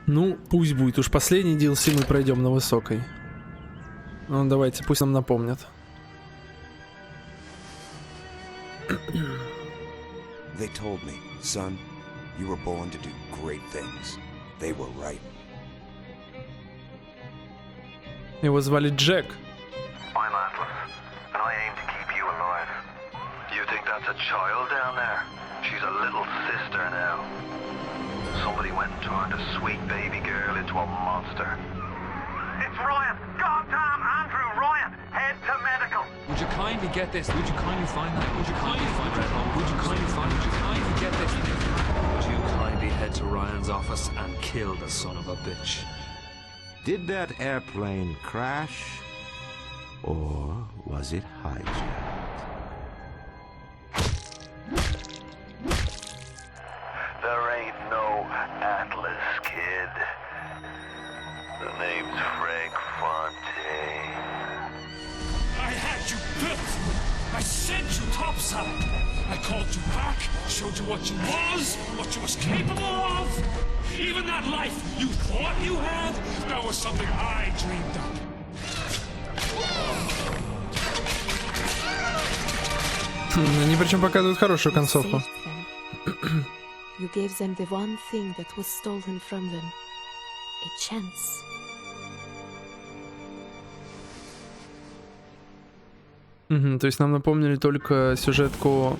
Ну, пусть будет. Уж последний DLC мы пройдем на высокой. Ну, давайте, пусть нам напомнят. They told me, son, you were born to do great things. They were right. Его звали Джек. I'm Atlas, and I aim to keep you alive. You think that's a child down there? She's a little sister now. Somebody went and turned a sweet baby girl into a monster. It's Ryan! Goddamn Andrew Ryan! Head to medical! Would you kindly get this? Would you kindly find that? Would you kindly find Red Home? Would you kindly find? Would you kindly get this? Would you kindly head to Ryan's office and kill the son of a bitch? Did that airplane crash? Or was it hijacked? There ain't no Atlas, kid. The name's Frank Fontaine. I had you built. I sent you topside. I called you back, showed you what you was capable of. Even that life you thought you had, that was something I dreamed up. Они причем показывают хорошую концовку. You gave them the one thing that was stolen from them. A chance. То есть нам напомнили только сюжетку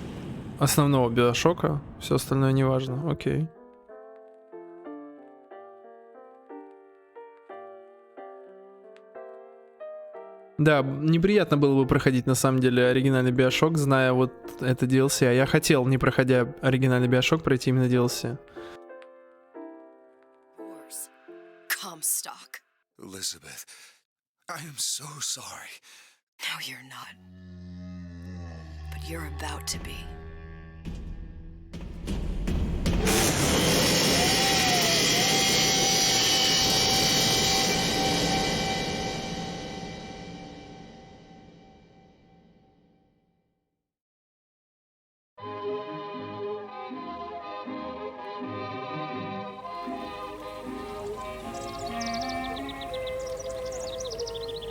основного Биошока. Все остальное не важно. Окей. Да, неприятно было бы проходить на самом деле оригинальный Bioshock, зная вот это DLC. А я хотел, не проходя оригинальный Bioshock, пройти именно DLC. Comstock. Elizabeth, I am so sorry. No, you're not. But you're about to be.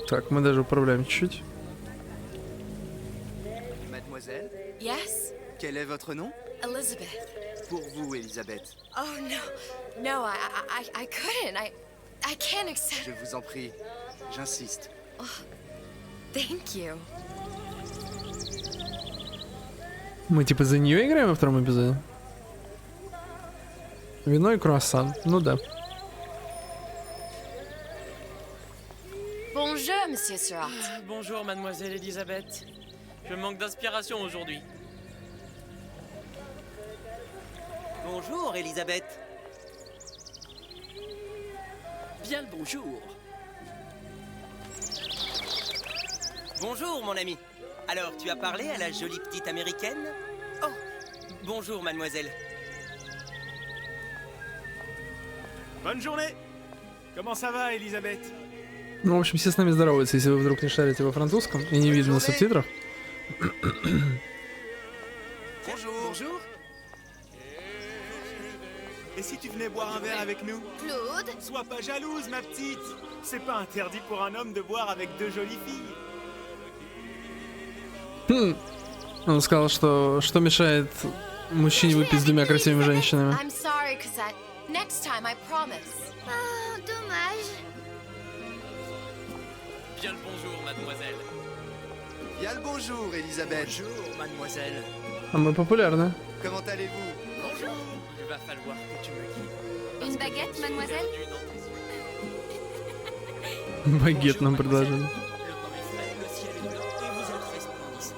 Так, мы даже управляем чуть-чуть. Mademoiselle, Yes? quel est votre nom? Elizabeth. Pour vous, Elisabeth. Oh no. No, I couldn't. I can't accept. Je vous en prie, j'insiste. Thank you. Мы типа за нее играем во втором эпизоде? Вино и круассан. Ну да. Bonjour, Monsieur Surratt. Bonjour, mademoiselle Elisabeth. Je manque d'inspiration aujourd'hui. Bonjour, Elisabeth. Bien le bonjour. Bonjour, mon ami. Alors, tu as parlé à la jolie petite américaine? Oh, bonjour, mademoiselle. Bonne journée. Comment ça va, Elisabeth? Ну, в общем, все с нами здороваются, если вы вдруг не шарите во французском и не видно субтитров. Bonjour. Bonjour. Et si tu venais boire un verre avec nous? Claude? Sois pas jalouse, ma petite. C'est pas interdit pour un homme de boire avec deux jolies filles. Он сказал, что мешает мужчине выпить с двумя красивыми женщинами. I'm sorry, Cosette. Next time, I promise. Ah, dommage. Bien le bonjour, mademoiselle. Bien le bonjour, Elisabeth. Bonjour, mademoiselle. А мы популярны. Comment allez-vous? Bonjour. Il va falloir que tu me quittes. Une baguette, mademoiselle? Bienvenue dans tes yeux. Багет нам предложили. Le temps est frais, le ciel est blanc et vous êtes resplendissante.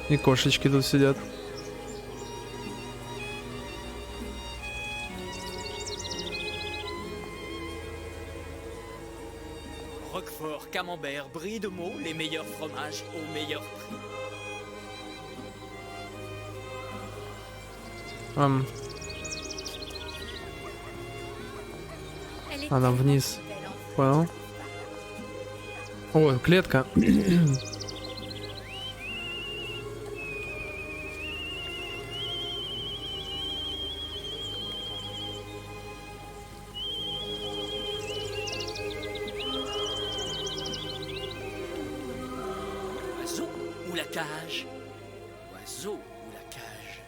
И кошечки тут сидят. Roquefort, camembert, brie de Meaux, les meilleurs fromages au meilleur prix. Она вниз. Понял? О, клетка. Oiseau ou la cage? Oiseau ou la cage?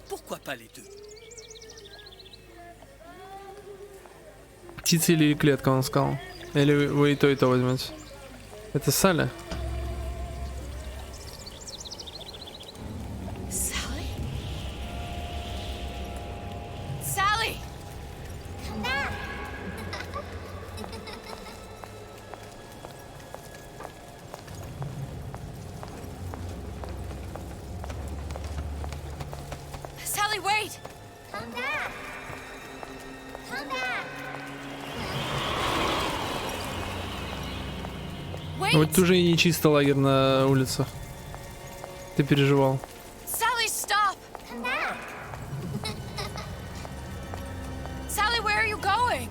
Pourquoi pas les deux? Птица или клетка, он сказал. Или вы и то возьмете. Это Салли? Sally? Sally! Come back! Sally, wait! Come back! Come back! Вот ты уже и не чисто лагерь на улицах. Ты переживал. Sally, stop! Come back! Sally, where are you going?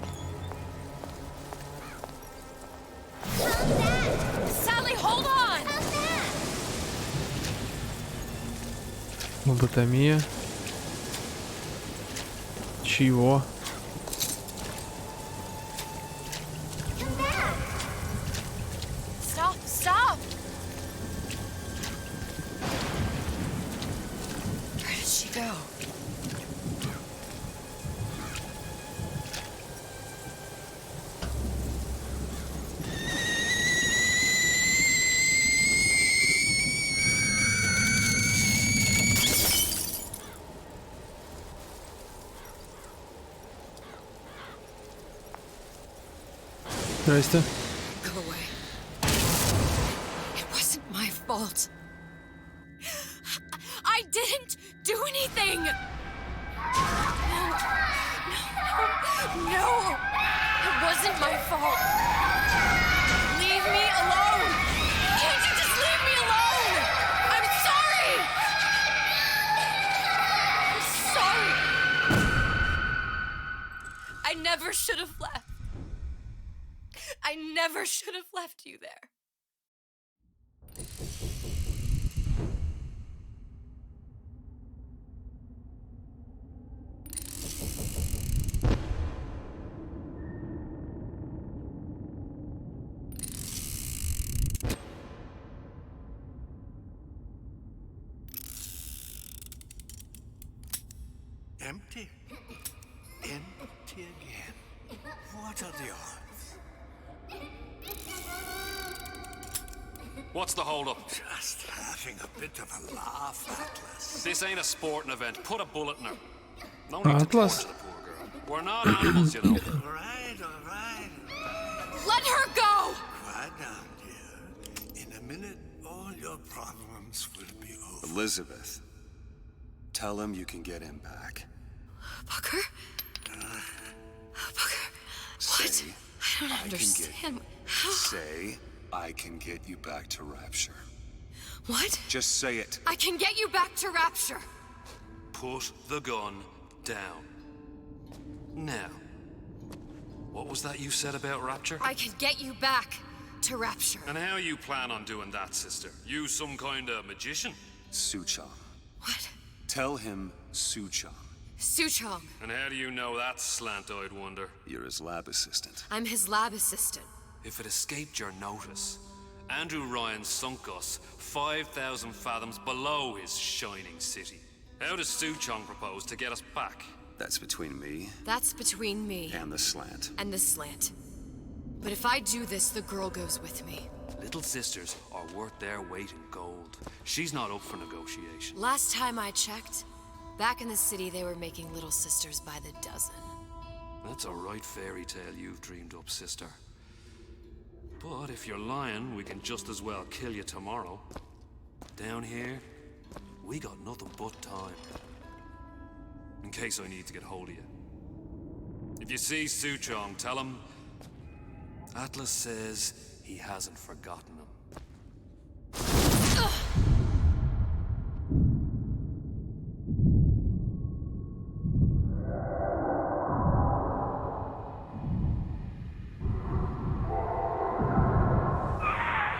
Come back! Sally, hold on! Come back! Лоботомия. Чего? Come back! Stop! Stop! Where did she go? Здрасте. Go away. It wasn't my fault. I didn't do anything! No! It wasn't my fault! Leave me alone! Can't you just leave me alone? I'm sorry! I'm sorry! I never should have left. I never should have left you there. Empty? Empty again. What are the odds? What's the hold-up? Just having a bit of a laugh, Atlas. This ain't a sporting event. Put a bullet in her. No need to Atlas. torture the poor girl. We're not animals, you know. All right, all right. Let her go! Quiet down, dear. In a minute, all your problems will be over. Elizabeth, tell him you can get him back. Booker? Booker? What? I don't understand. How? Say, I can get you back to Rapture. What? Just say it. I can get you back to Rapture. Put the gun down. Now, what was that you said about Rapture? I can get you back to Rapture. And how you plan on doing that, sister? You some kind of magician? Suchong. What? Tell him Suchong. Suchong. And how do you know that, slant-eyed wonder? You're his lab assistant. I'm his lab assistant. If it escaped your notice, Andrew Ryan sunk us 5,000 fathoms below his shining city. How does Suchong propose to get us back? That's between me That's between me and the slant. and the slant. But if I do this, the girl goes with me. Little sisters are worth their weight in gold. She's not up for negotiation. Last time I checked, back in the city they were making little sisters by the dozen. That's a right fairy tale you've dreamed up, sister. But if you're lying, we can just as well kill you tomorrow. Down here, we got nothing but time. In case I need to get hold of you. If you see Suchong, tell him Atlas says he hasn't forgotten him.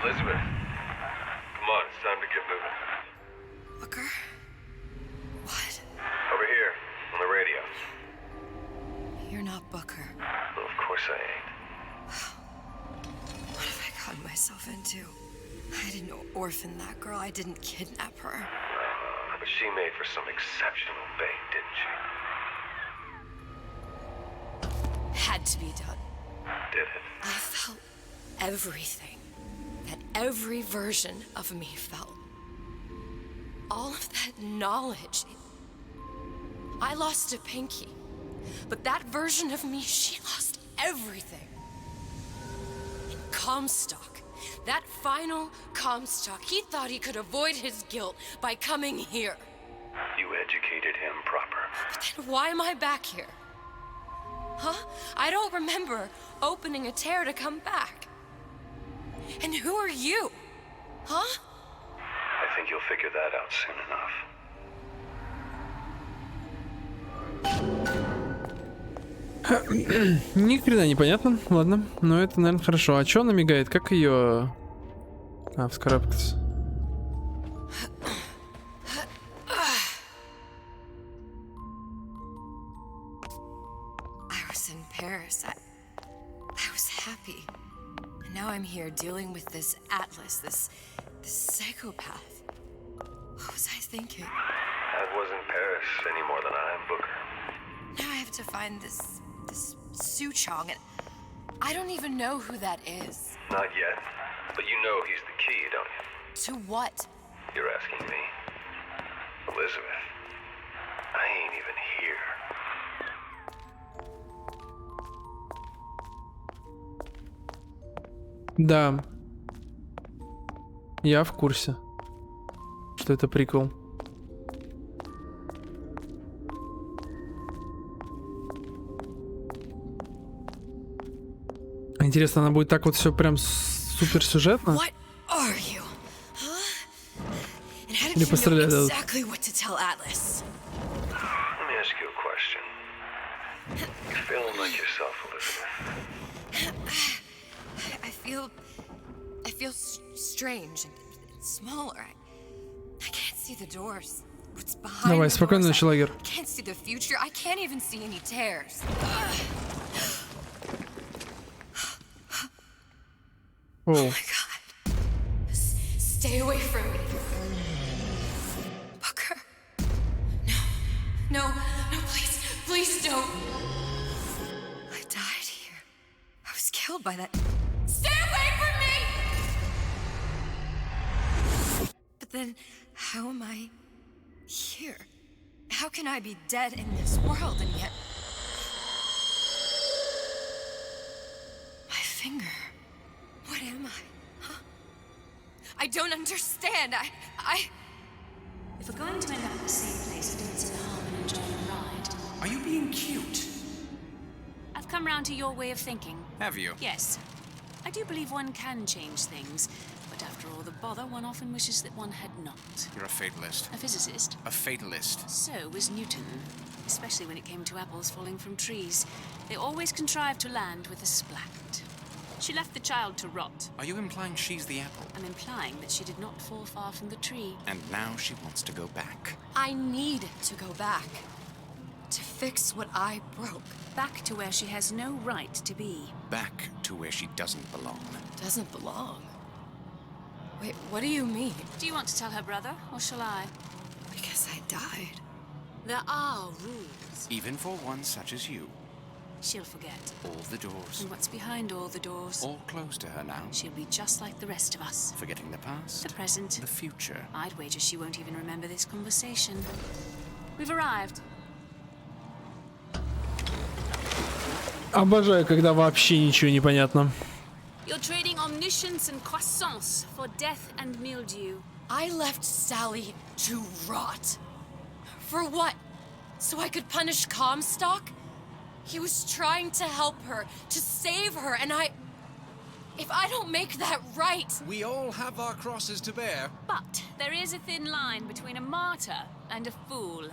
Elizabeth, come on, it's time to get moving. Booker? What? Over here, on the radio. You're not Booker. Well, of course I ain't. What have I gotten myself into? I didn't orphan that girl. I didn't kidnap her. But she made for some exceptional bait, didn't she? Had to be done. Did it? I felt everything that every version of me felt. All of that knowledge. I lost a pinky, but that version of me, she lost everything. And Comstock, that final Comstock, he thought he could avoid his guilt by coming here. You educated him proper. But then why am I back here? Huh? I don't remember opening a tear to come back. And who are you? Huh? I think you'll figure that out soon enough. Ни хрена непонятно. Ладно, но это, наверное, хорошо. А чё она мигает? Как ее... А, вскарабкаться. I was in Paris. I was happy. And now I'm here dealing with this Atlas, this psychopath. What was I thinking? That wasn't Paris any more than I am Booker. Now I have to find this Suchong, and I don't even know who that is. Not yet. But you know he's the key, don't you? To what? You're asking me. Elizabeth, I ain't even here. Да. Я в курсе, что это приквел. Интересно, она будет так вот все прям супер сюжетно? Или постреляет? Exactly what to tell Atlas. Let me ask you a question. You feeling like yourself, Elizabeth? I feel strange and smaller. I can't see the doors. What's behind Давай, the спокойно, doors? начала, Гер. I can't see the future. I can't even see any tears. О. Oh my God. Stay away from me. Booker. No, please don't. I died here. I was killed by that. Stay away from me! But then, how am I here? How can I be dead in this world and yet... My finger. What am I? Huh? I don't understand. If we're going to end up at the same place, do it in harm and enjoy the ride. Are you being cute? I've come round to your way of thinking. Have you? Yes. I do believe one can change things, but after all the bother, one often wishes that one had not. You're a fatalist. A physicist. A fatalist. So was Newton, especially when it came to apples falling from trees. They always contrived to land with a splat. She left the child to rot. Are you implying she's the apple? I'm implying that she did not fall far from the tree. And now she wants to go back. I need to go back. To fix what I broke. Back to where she has no right to be. Back to where she doesn't belong. Doesn't belong? Wait, what do you mean? Do you want to tell her brother, or shall I? Because I died. There are rules. Even for one such as you. She'll forget. All the doors. And what's behind all the doors? All closed to her now. She'll be just like the rest of us. Forgetting the past. The present. The future. I'd wager she won't even remember this conversation. We've arrived. Обожаю, когда вообще ничего не понятно. You're trading omniscience and croissance for death and mildew. I left Sally to rot. For what? So I could punish Comstock? He was trying to help her, to save her, and if I don't make that right... We all have our crosses to bear. But there is a thin line between a martyr and a fool.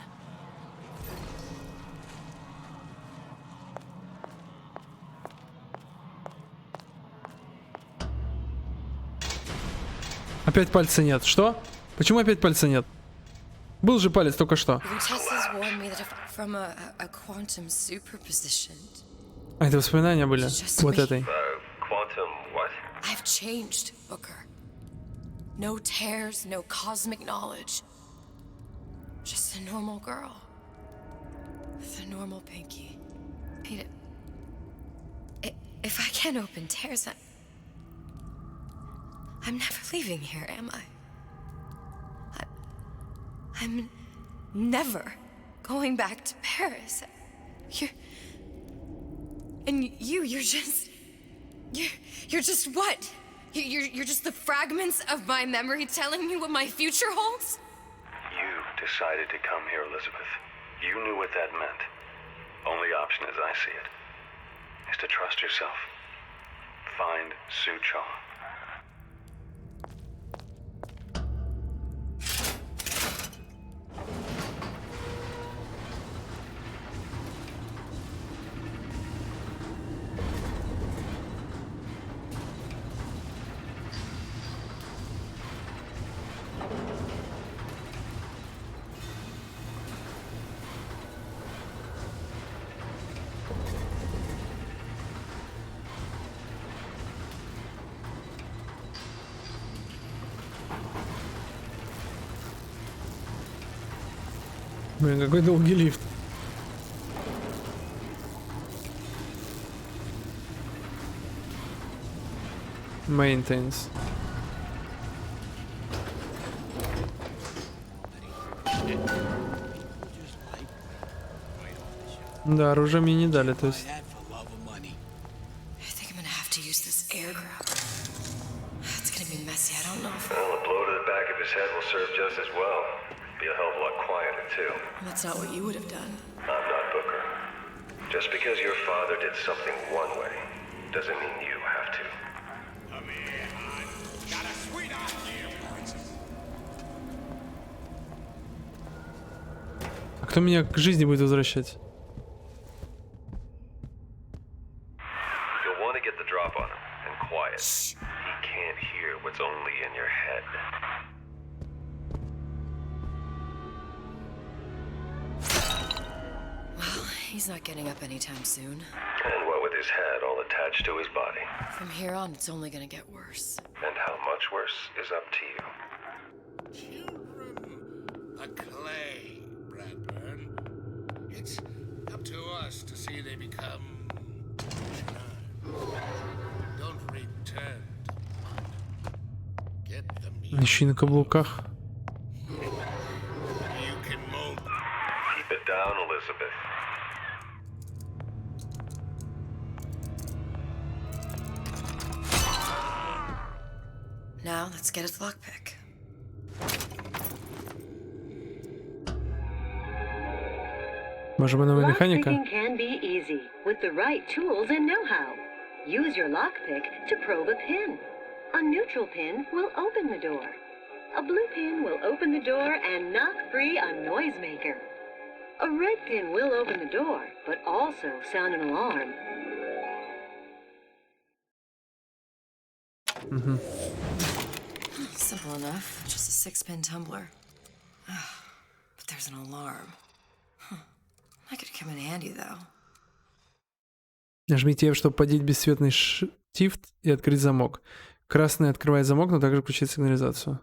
Опять пальца нет. Что? Почему опять пальца нет? Был же палец только что. А это воспоминания были? Вот этой. Quantum what? I've changed, Booker. No tears, no cosmic knowledge. Just a normal girl. With a normal pinky. Peter, if I can't open tears, I'm never leaving here, am I? I'm never going back to Paris. You're just what? You're just the fragments of my memory telling me what my future holds? You decided to come here, Elizabeth. You knew what that meant. Only option, as I see it, is to trust yourself. Find Suchong. Блин, какой долгий лифт. Maintenance. Да, оружие мне не дали, то есть. Well, a blow to the back of his head will serve just as well. Be a hell of a lot quieter, too. That's not what you would have done. I'm not Booker. Just because your father did something one way, doesn't mean you have to. Come here, hon. Got a sweetheart here. А кто меня к жизни будет возвращать? You'll want to get the drop on him, and quiet. He can't hear what's only in your head. Well, he's not getting up anytime soon. And what with his head all attached to his body. From here on, it's only gonna get worse. And how much worse is up to you. Children, a clay, Bradburn. It's up to us to see they become. Don't return to mud. Get them. Еще и на каблуках. You can mold. Keep it down, Elizabeth. Now, let's get its lockpick. Может быть, новая механика? Lockpicking can be easy with the right tools and know-how. Use your lockpick to probe a pin. A neutral pin will open the door. A blue pin will open the door and knock free a noisemaker. A red pin will open the door, but also sound an alarm. Simple enough. Just a 6-pin tumbler. But there's an alarm. That could come in handy, though. Нажмите F, чтобы поднять бесцветный штифт и открыть замок. Красный открывает замок, но также включает сигнализацию.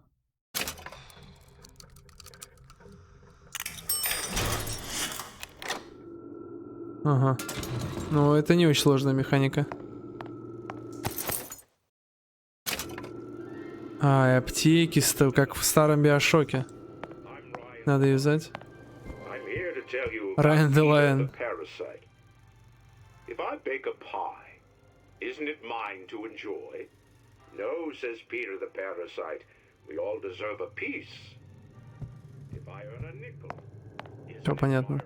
Ага. Ну, это не очень сложная механика. А, и аптеки, как в старом Биошоке. Надо юзать. Райан де Лайон. If I bake a pie, isn't it mine to enjoy? No, says Peter the parasite. We all deserve a piece. If I earn a nickel, Все понятно.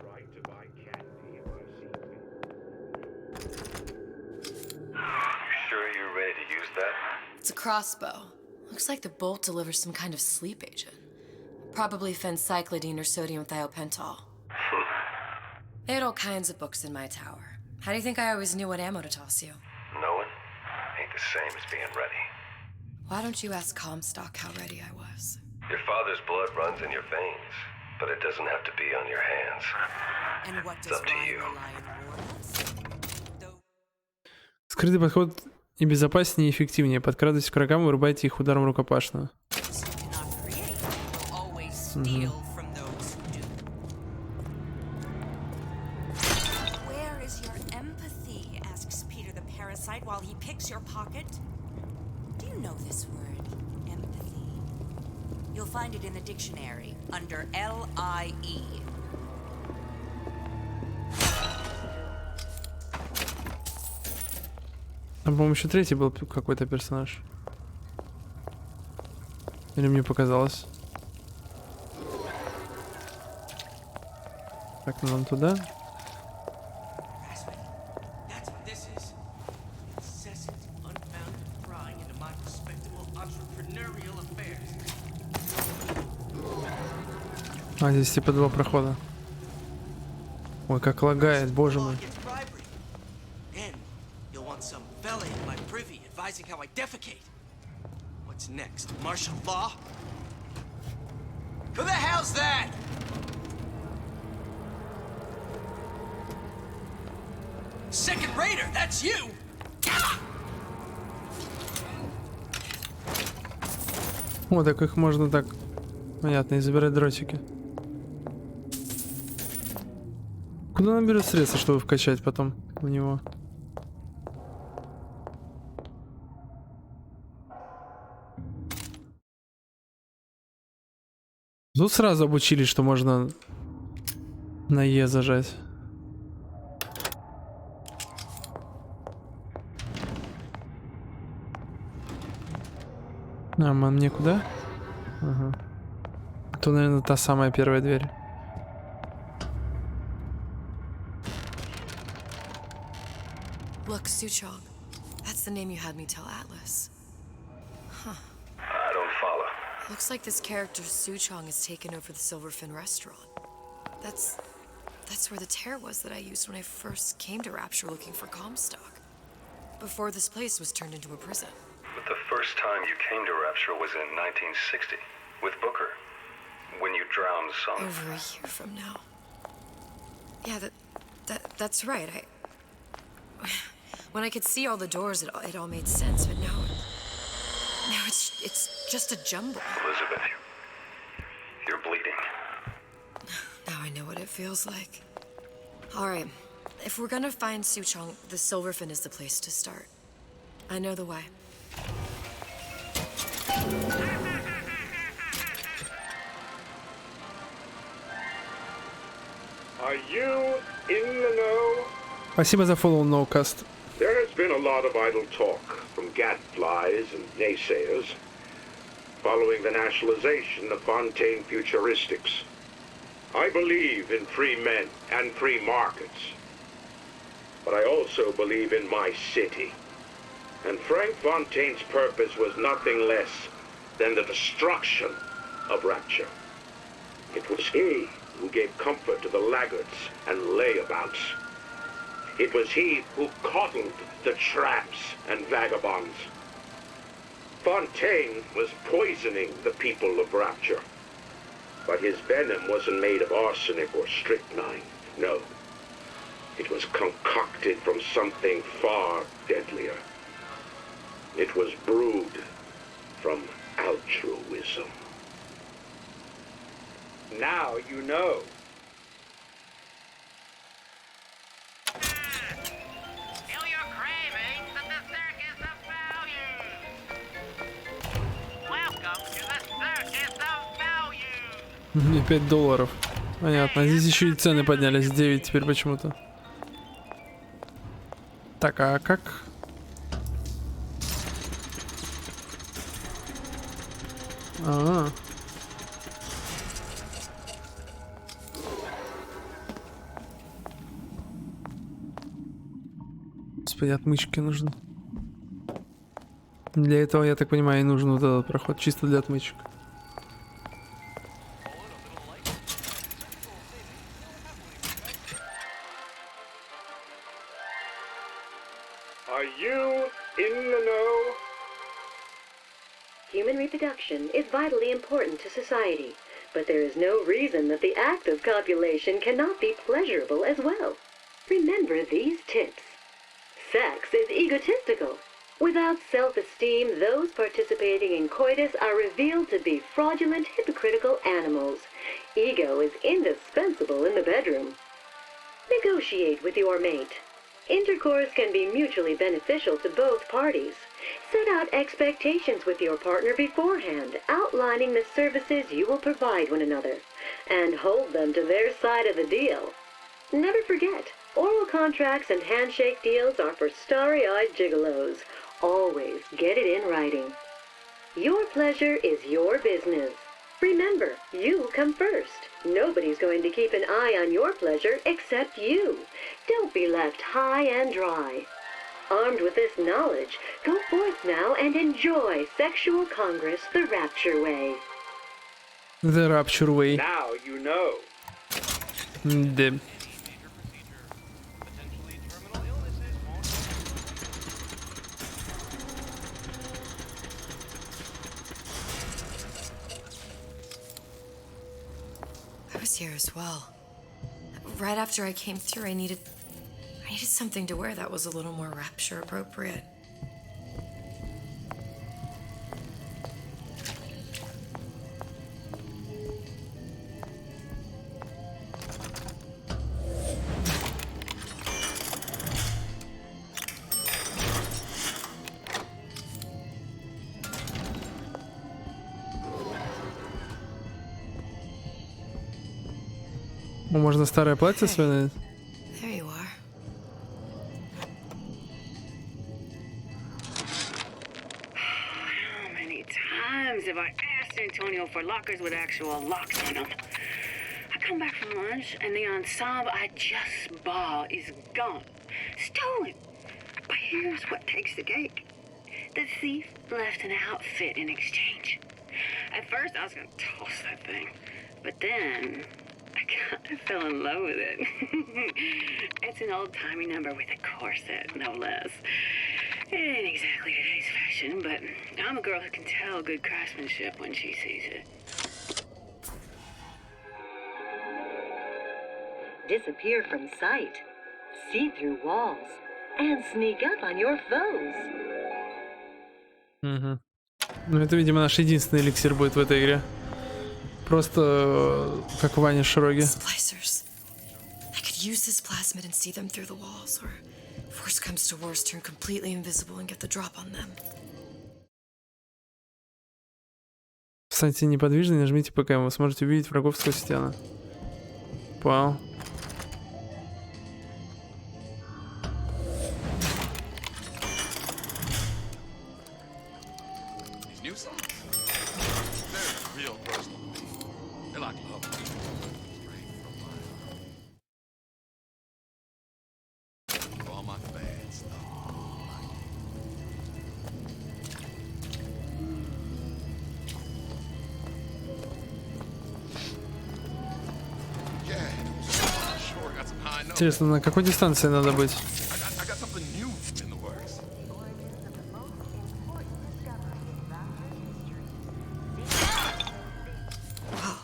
Sure you're ready to use that? It's a crossbow. Looks like the bolt delivers some kind of sleep agent. Probably phencyclidine or sodium thiopental. They had all kinds of books in my tower. How do you think I always knew what ammo to toss you? Knowing ain't the same as being ready. Why don't you ask Comstock how ready I was? Your father's blood runs in your veins, but it doesn't have to be on your hands. And what It's does up to you. Скрытый подход и безопаснее, и эффективнее. Подкрадывайтесь к врагам, вырубайте их ударом рукопашного. Мгм. Where is your empathy? Asks Peter the parasite while he picks your pocket. Do you know this word, empathy? You'll find it in the dictionary under L-I-E. Там, по-моему, еще третий был какой-то персонаж. Или мне показалось? Так, нам туда. That's what this is. Incessant, unbounded prying into my respectable entrepreneurial affairs. А, здесь типа два прохода. Ой, как лагает, боже мой. And you'll want some fella in my privy advising how I defecate. What's next? Martial law? Who the hell's that? Second Raider, that's you! О, так их можно так, понятно, и забирать дротики. Куда он берет средства, чтобы вкачать потом в него? Тут сразу обучили, что можно на Е зажать. А, мне куда? Ага. Это, наверное, та самая первая дверь. Look, Suchong. That's the name you had me tell Atlas. Huh. I don't follow. Looks like this character Suchong has taken over the Silverfin restaurant. That's where the tear was that I used when I first came to Rapture looking for Comstock. Before this place was turned into a prison. But the first time you came to Rapture was in 1960, with Booker, when you drowned some... Over a year from now. Yeah, that's right. When I could see all the doors, it all made sense, but now it's just a jumble. Elizabeth, you're bleeding. Now I know what it feels like. All right, if we're gonna find Suchong, the Silverfin is the place to start. I know the way. Are you in the know? Спасибо за follow, NoCast. There has been a lot of idle talk from gadflies and naysayers following the nationalization of Fontaine Futuristics. I believe in free men and free markets, but I also believe in my city. And Frank Fontaine's purpose was nothing less than the destruction of Rapture. It was he who gave comfort to the laggards and layabouts. It was he who coddled the tramps and vagabonds. Fontaine was poisoning the people of Rapture. But his venom wasn't made of arsenic or strychnine. No. It was concocted from something far deadlier. It was brewed from altruism. Now you know. Мне $5. Понятно. Здесь еще и цены поднялись. 9 теперь почему-то. Так, а как? А-а-а. Господи, отмычки нужны. Для этого, я так понимаю, и нужен вот этот проход. Чисто для отмычек. Are you in the know? human reproduction is vitally important to society, but there is no reason that the act of copulation cannot be pleasurable as well. Remember these tips. Sex is egotistical. Without self-esteem, those participating in coitus are revealed to be fraudulent, hypocritical animals. Ego is indispensable in the bedroom. Negotiate with your mate. Intercourse can be mutually beneficial to both parties. Set out expectations with your partner beforehand, outlining the services you will provide one another, and hold them to their side of the deal. Never forget, oral contracts and handshake deals are for starry-eyed gigolos. Always get it in writing. Your pleasure is your business. Remember, you come first. Nobody's going to keep an eye on your pleasure except you. Don't be left high and dry. Armed with this knowledge, go forth now and enjoy sexual congress the Rapture way. The Rapture way. Now you know. Да. I was here as well. Right after I came through, I needed something to wear that was a little more Rapture appropriate. Можно старое платье связать? There you are. How many times have I asked Antonio for lockers with actual locks on them? I come back from lunch and the ensemble I just bought is gone. Stolen. But here's what takes the cake. The thief left an outfit in exchange. At first I was gonna toss that thing, but then I kind of fell in love with it. It's an old-timey number with a corset, no less. It ain't exactly today's fashion, but I'm a girl who can tell good craftsmanship when she sees it. Disappear from sight, see through walls, and sneak up on your foes. Угу. Ну, это, видимо, наш единственный эликсир будет в этой игре. Просто как Ваня Широги. Splicers. I could use this plasmid and see them through the walls, or if worst comes to worst, turn completely invisible and get the drop on them. Встаньте неподвижно и нажмите ПК, вы сможете увидеть врагов сквозь стены. Понял. Интересно, на какой дистанции надо быть? Wow.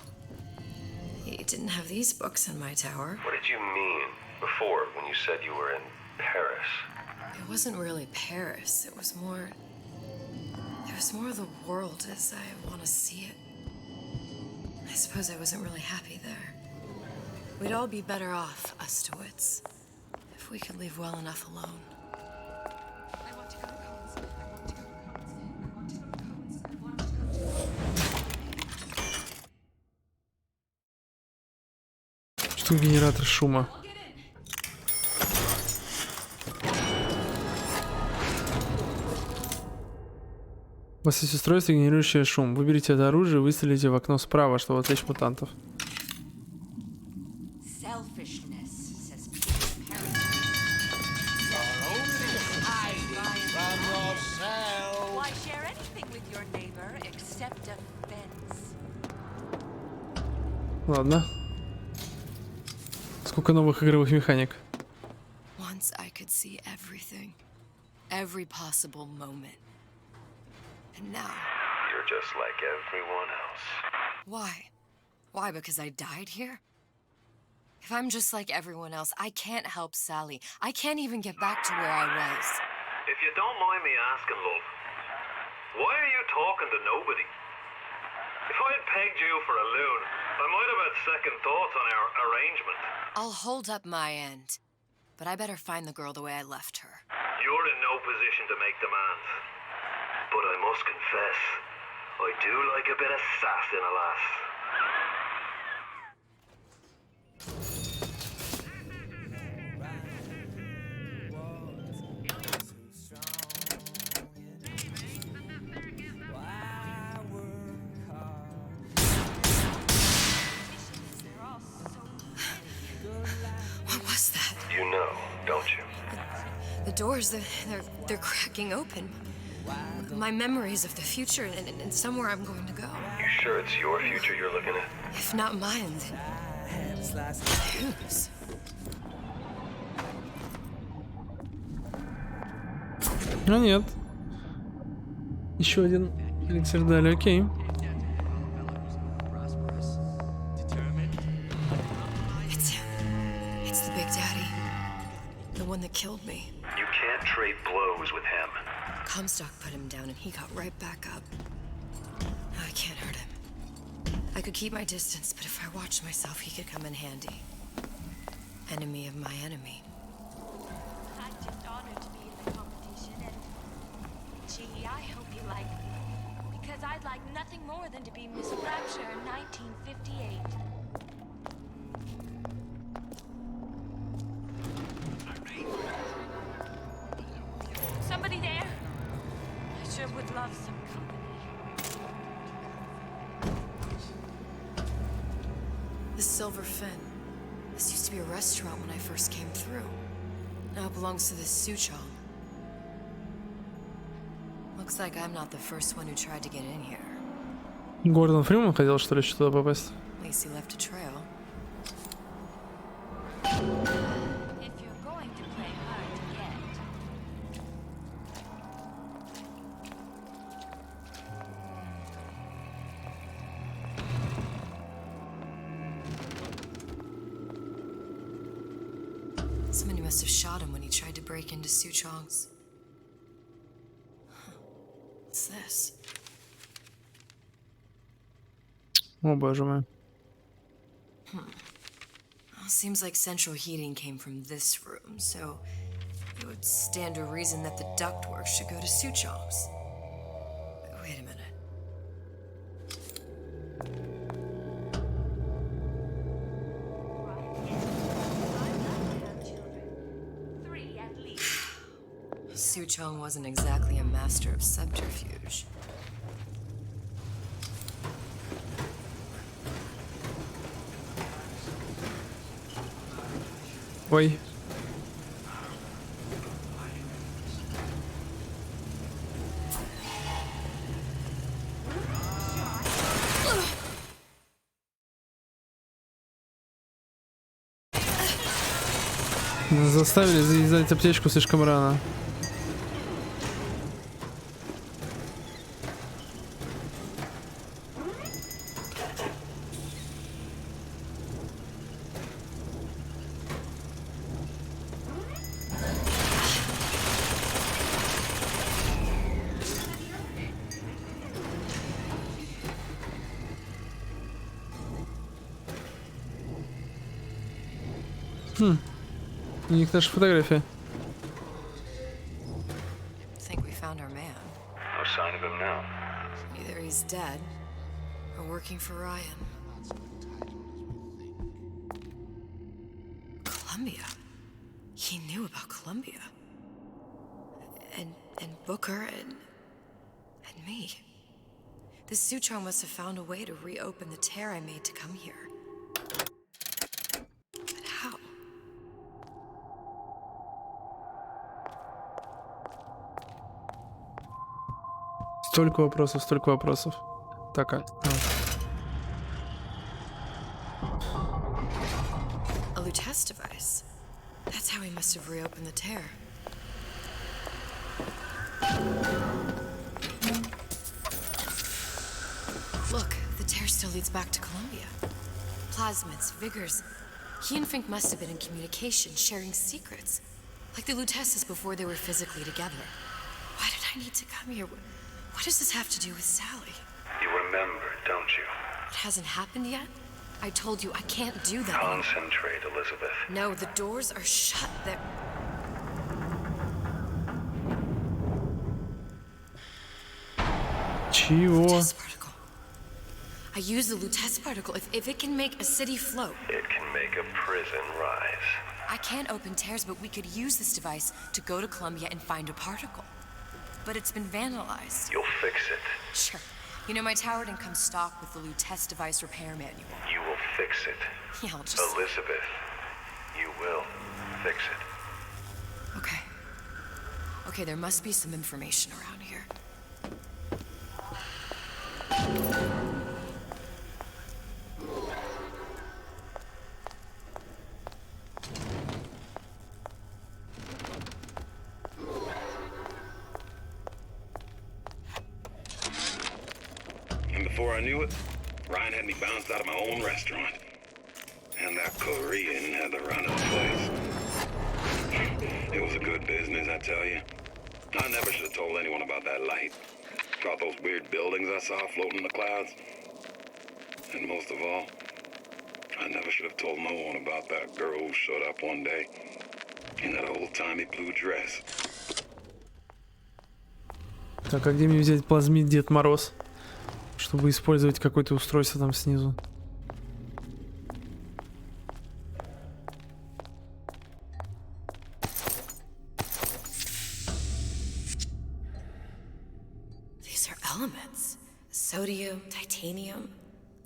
You didn't have these books in my tower. What did you mean before when you said you were in Paris? It wasn't really Paris. It was more of the world as I want to see it. I suppose I wasn't really happy there. We'd all be better off, us to wits, if we could leave well enough alone. Что генератор шума? У вас есть устройство, генерирующее шум. Выберите это оружие и выстрелите в окно справа, чтобы отвлечь мутантов. Ладно. Сколько новых игровых механик. Once I could see everything, every possible moment. And now, You're just like everyone else. Why? Why, because I died here? If I'm just like everyone else, I can't help Sally. I can't even get back to where I was. If you don't mind me asking, love, why are you talking to nobody? If I had pegged you for a loon, I might have had second thoughts on our arrangement. I'll hold up my end, but I better find the girl the way I left her. You're in no position to make demands. But I must confess, I do like a bit of sass in a lass. What was that? You know, don't you? The doors, they're cracking open. My memories of the future and somewhere I'm going to go. You sure it's your future you're looking at? If not mine, then whose? Ну нет. Еще один эликсир дали, окей. It's the Big Daddy. The one that killed me. You can't trade blows with him. Comstock put him down and he got right back up. I can't hurt him. I could keep my distance, but if I watched myself, he could come in handy. Enemy of my enemy. I'm just honored to be in the competition, and gee, I hope you like me. Because I'd like nothing more than to be Miss Rapture in 1958. Somebody there? I sure would love some company. The Silver Fin. This used to be a restaurant when I first came through. Now it belongs to this Suchong. Looks like I'm not the first one who tried to get in here. Гордон Фриман хотел, что ли, туда попасть? At least he left a trail. If you're going to play hard to get. Somebody must have shot him when he tried to break into Suchong's. What's this? О, боже мой. Well, seems like central heating came from this room, so it would stand to reason that the ductwork should go to Suchong's. Wait a minute. Suchong wasn't exactly a master of subterfuge. Ой. Заставили заедать аптечку слишком рано. У них наша фотография. Think we found our man. No sign of him now. Either he's dead or working for Ryan. Columbia. He knew about Columbia. And Booker and me. This Suchong must have found a way to reopen the tear I made to come here. But how? Столько вопросов, столько вопросов. Так, A Lutece device. That's how he must have reopened the tear. still leads back to Columbia. Plasmids, vigors. He and Fink must have been in communication, sharing secrets. Like the Lutesses before they were physically together. Why did I need to come here? What does this have to do with Sally? You remember, don't you? It hasn't happened yet? I told you I can't do that. Concentrate, Elizabeth. No, the doors are shut. They're... Чего? Lutece particle. I use the Lutece particle. If it can make a city float. It can make a prison rise. I can't open tears, but we could use this device to go to Columbia and find a particle. But it's been vandalized. You'll fix it. Sure. You know, my tower didn't come stocked with the Lutece device repair manual. You will fix it. Yeah, I'll just... Elizabeth, you will fix it. Okay. Okay, there must be some information around here. And before I knew it, Ryan had me bounced out of my own restaurant. And that Korean had the run of the place. It was a good business, I tell you. I never should have told anyone about that light. About those weird buildings I saw floating in the clouds. And most of all, I never should have told no one about that girl who showed up one day in that old-timey blue dress. Так, а где мне взять плазмид Дед Мороз? Чтобы использовать какое-то устройство там снизу. These are elements. Sodium, titanium.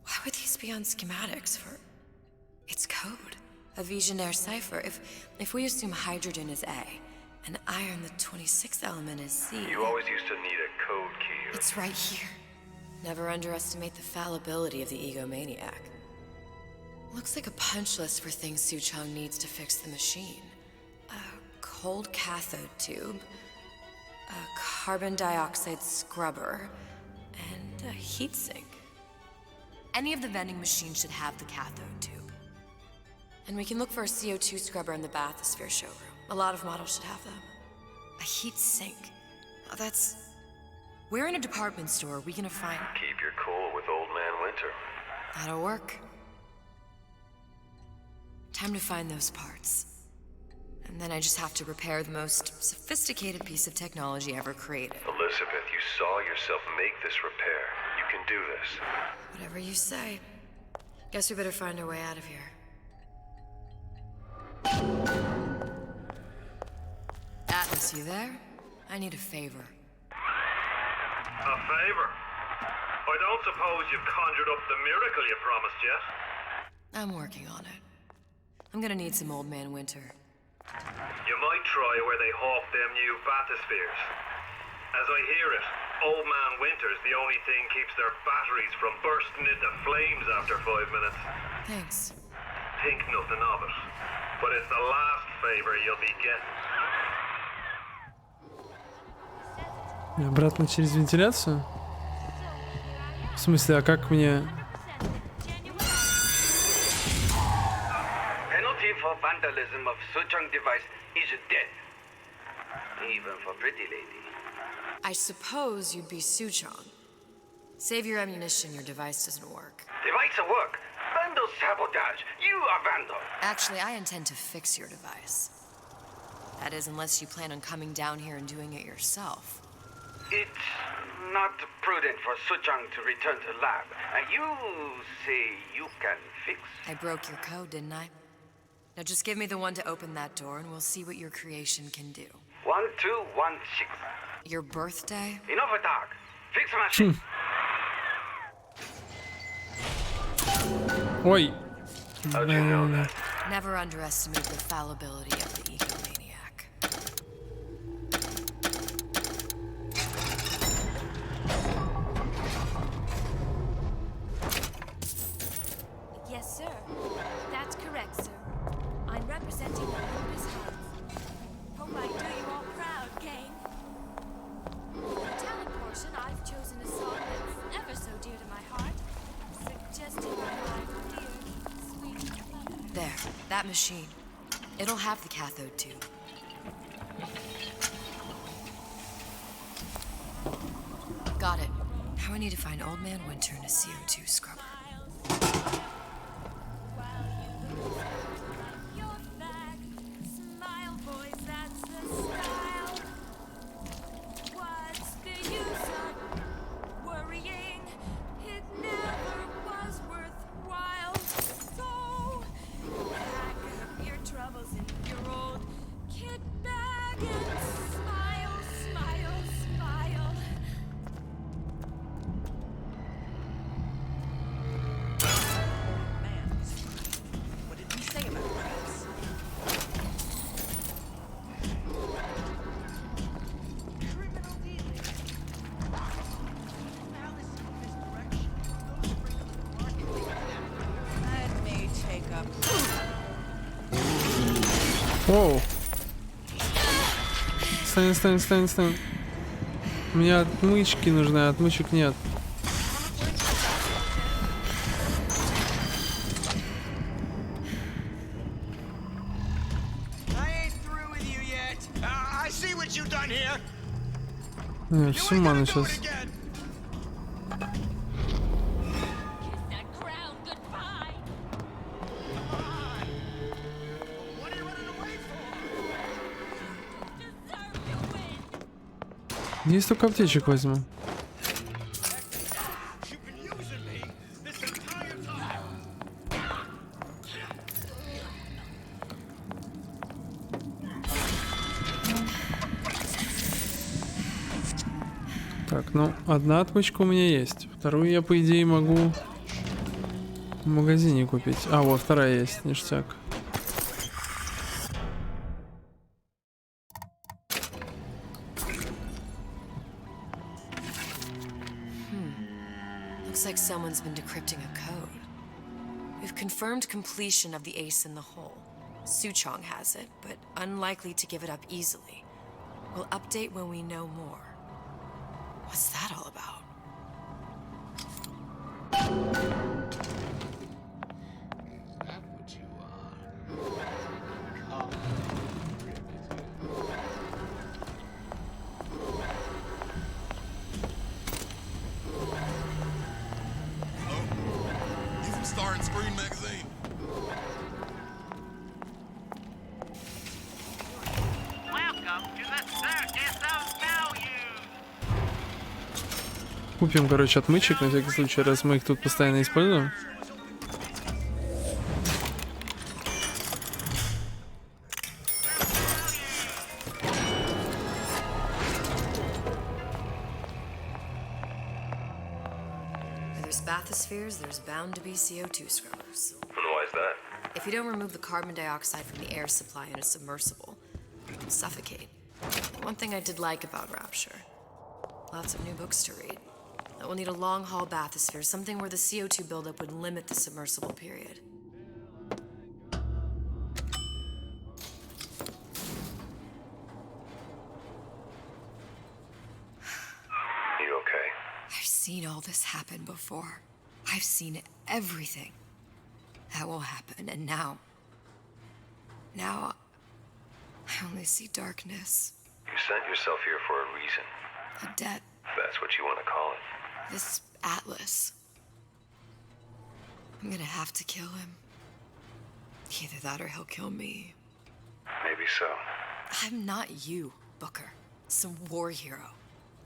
Why would these be on schematics for... It's code. A Visionaire cipher. If we assume hydrogen is A, and iron, the 26th element, is C... You always used to need a code key. It's right here. Never underestimate the fallibility of the egomaniac. Looks like a punch list for things Suchong needs to fix the machine. A cold cathode tube, a carbon dioxide scrubber, and a heatsink. Any of the vending machines should have the cathode tube. And we can look for a CO2 scrubber in the bathysphere showroom. A lot of models should have them. A heatsink. Oh, that's... Where in a department store are we gonna find... Keep your cool with Old Man Winter. That'll work. Time to find those parts. And then I just have to repair the most sophisticated piece of technology ever created. Elizabeth, you saw yourself make this repair. You can do this. Whatever you say. Guess we better find our way out of here. Atlas, you there? I need a favor. A favor? I don't suppose you've conjured up the miracle you promised yet? I'm working on it. I'm gonna need some Old Man Winter. You might try where they hawk them new bathyspheres. As I hear it, Old Man Winter's the only thing keeps their batteries from bursting into flames after 5 minutes. Thanks. Think nothing of it. But it's the last favor you'll be getting. Обратно через вентиляцию? В смысле, а как мне... Penalty for vandalism of Suchong device is death. Even for pretty lady. I suppose you'd be Suchong. Save your ammunition, your device doesn't work. Device at work. Vandal sabotage. You are vandal. Actually, I intend to fix your device. That is, unless you plan on coming down here and doing it yourself. It's not prudent for Suchong to return to lab. And you say you can fix? I broke your code, didn't I? Now just give me the one to open that door and we'll see what your creation can do. 1216. Your birthday? Enough of talk. Fix machine. Ой. How'd you know that? Never underestimate the fallibility of the egomaniac. Yes, sir. That's correct, sir. I'm representing the Olympus Heights. Hope I do you all proud, gang. For the talent portion, I've chosen a song that's ever so dear to my heart. That machine. It'll have the cathode tube. Got it. Now I need to find Old Man Winter in a CO2 scrubber. Оу. Стань. Мне отмычки нужны, а отмычек нет. Всю ману сейчас. Есть только аптечек возьму. Так, ну, одна отмычка у меня есть. Вторую я, по идее, могу в магазине купить. А, вот, вторая есть, ништяк. Looks like someone's been decrypting a code. We've confirmed completion of the ace in the hole. Suchong has it, but unlikely to give it up easily. We'll update when we know more. What's that all about? Star and Screen magazine. Welcome to the circus of value. Купим, короче, отмычек на всякий случай, раз мы их тут постоянно используем. Bathyspheres, there's bound to be CO2 scrubbers. And why is that? If you don't remove the carbon dioxide from the air supply in a submersible, you'll suffocate. One thing I did like about Rapture, lots of new books to read. That will need a long-haul bathysphere, something where the CO2 buildup would limit the submersible period. You okay? I've seen all this happen before. I've seen everything that will happen, and now I only see darkness. You sent yourself here for a reason. A debt. If that's what you want to call it. This Atlas. I'm gonna have to kill him. Either that or he'll kill me. Maybe so. I'm not you, Booker. Some war hero.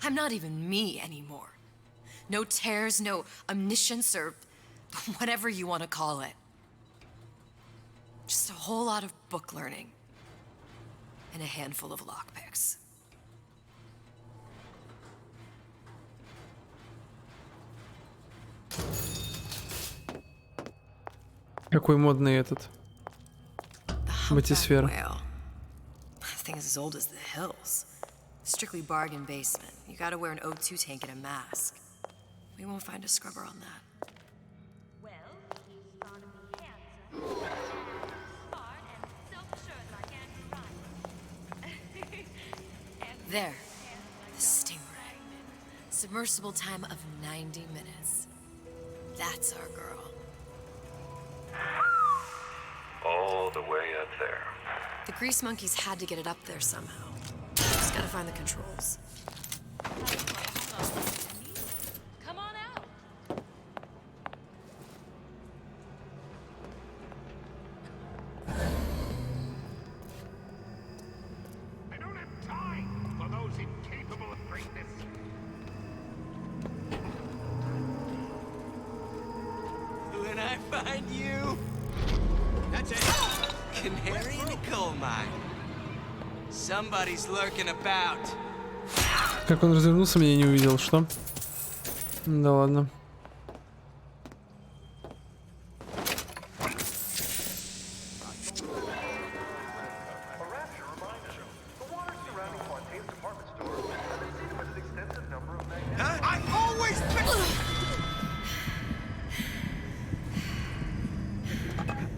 I'm not even me anymore. No tears, no omniscience, or whatever you want to call it. Just a whole lot of book learning. And a handful of lockpicks. Какой модный этот. Батисфера. That thing is as old as the hills. Strictly bargain basement. You gotta wear an O2 tank and a mask. We won't find a scrubber on that. Well, he's gotta be handsome, smart, and self-assured like Andrew Ryan. There. The Stingray. Submersible time of 90 minutes. That's our girl. All all the way up there. The grease monkeys had to get it up there somehow. Just gotta find the controls. Come on out. I don't have time for those incapable of greatness. When I find you, that's it. Canary in a coal mine. Somebody's lurking about. Как он развернулся, меня не увидел, что? Да ладно.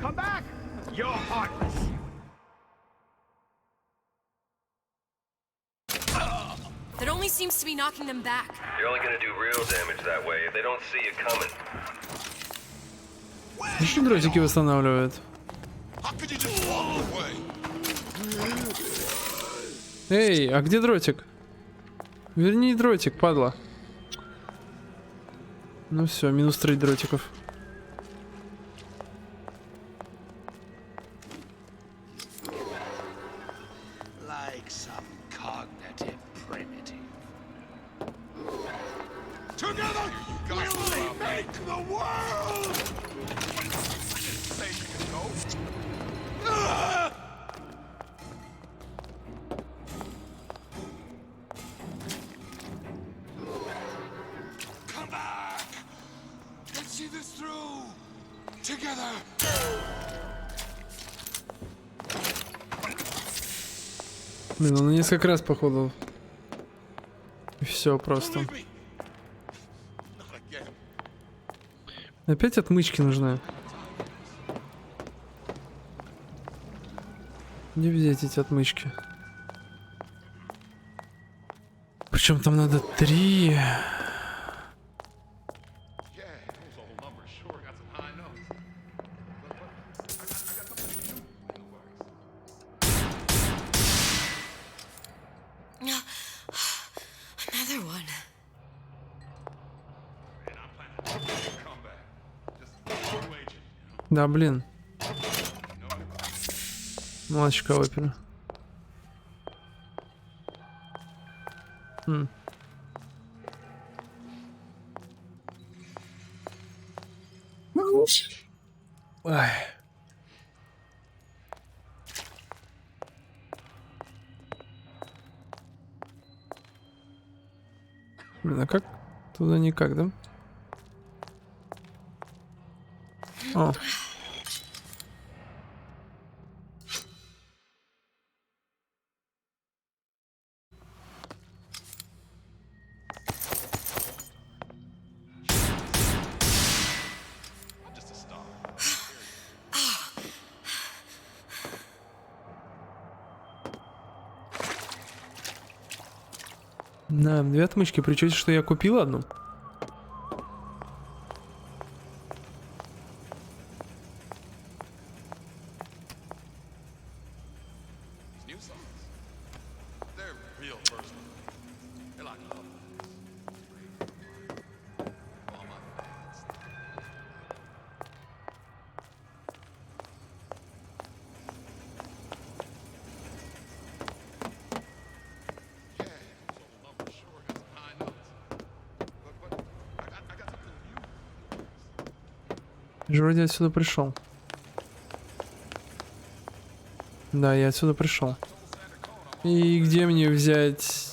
Come back! You're heartless. That only seems to be knocking them back. You're only gonna do real damage that way if they don't see you coming. Еще дротики восстанавливают. Эй, а где дротик? Верни дротик, падла. Ну все, минус 3 дротиков. Like some cognitive primitive. Together, we'll make the world! Say you can go. Come back! Let's see this through! Together! Блин, он несколько раз походу. И все просто. Опять отмычки нужны. Где взять эти отмычки? Причем там надо 3. Another one. Да, блин. Младшика опера. Ай. Блин, а как? Туда никак, да? О. Да, 2 отмычки, при учете, что я купил одну. Я же вроде отсюда пришел. Да, я отсюда пришел. И где мне взять...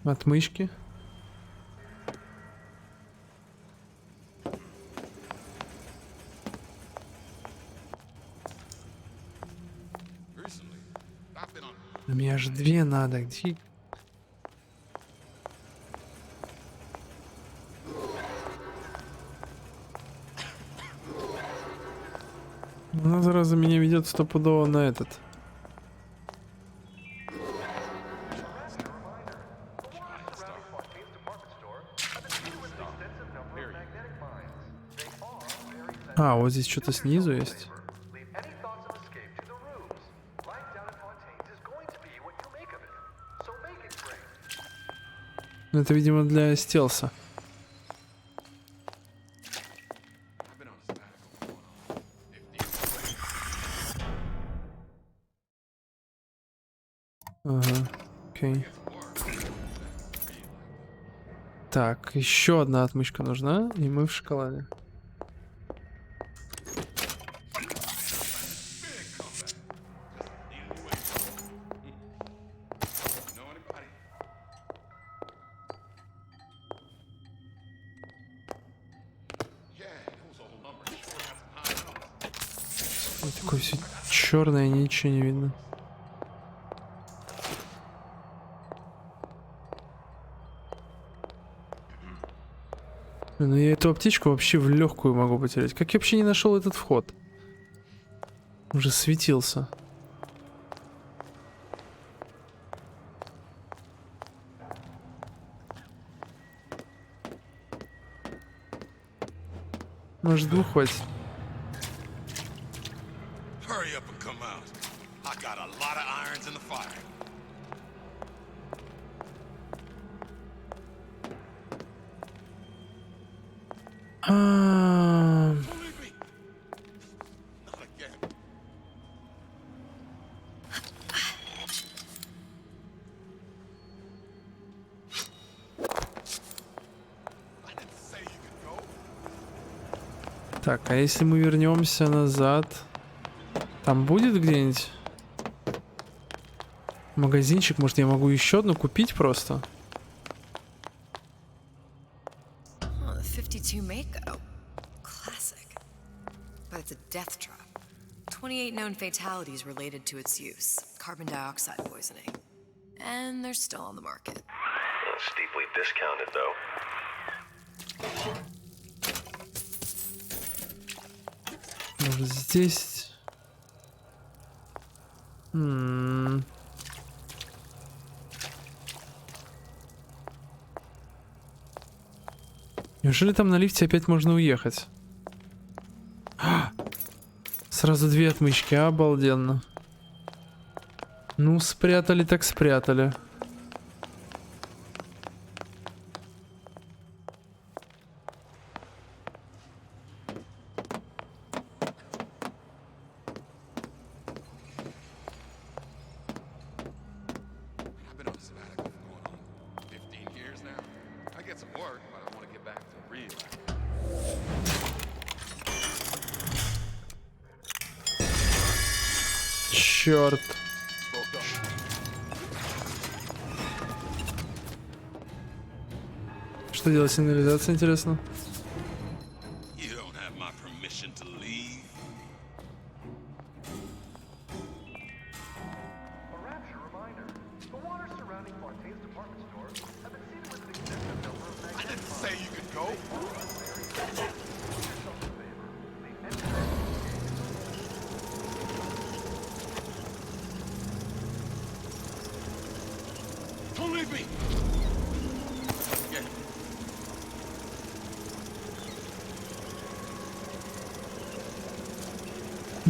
Отмычки? Мне аж 2 надо. Где? Она, зараза, меня ведет стопудово на этот. А, вот здесь что-то снизу есть. Это, видимо, для стелса. Ага, окей. Так, еще одна отмычка нужна, и мы в шоколаде. Такое все черное, ничего не видно. Ну я эту аптечку вообще в легкую могу потерять. Как я вообще не нашел этот вход? Уже светился. Может, двух хватит? Hurry up and come out. I got a lot of irons in the fire. Так, а если мы вернемся назад, там будет где-нибудь магазинчик? Может, я могу еще одну купить просто? 52 Mako. Classic. But it's a death trap. 28 known fatalities related to its use. Carbon dioxide poisoning. And they're still on the market. Steeply discounted, though. Может, здесь... Неужели там на лифте опять можно уехать? Сразу две отмычки, обалденно. Ну, спрятали так спрятали. Черт. Что делать с сигнализацией, интересно?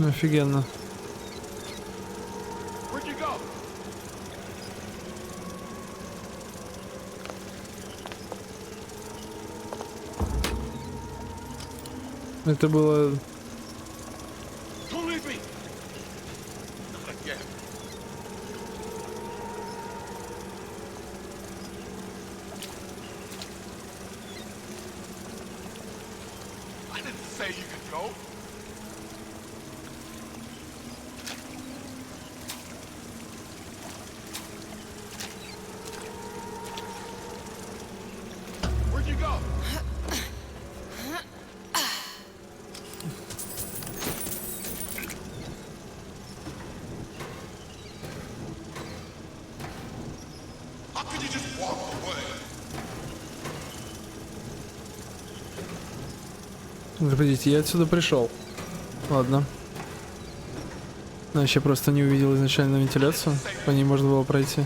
Ну, офигенно. Это было... Подождите, я отсюда пришел. Ладно. Значит, я просто не увидел изначально вентиляцию. По ней можно было пройти.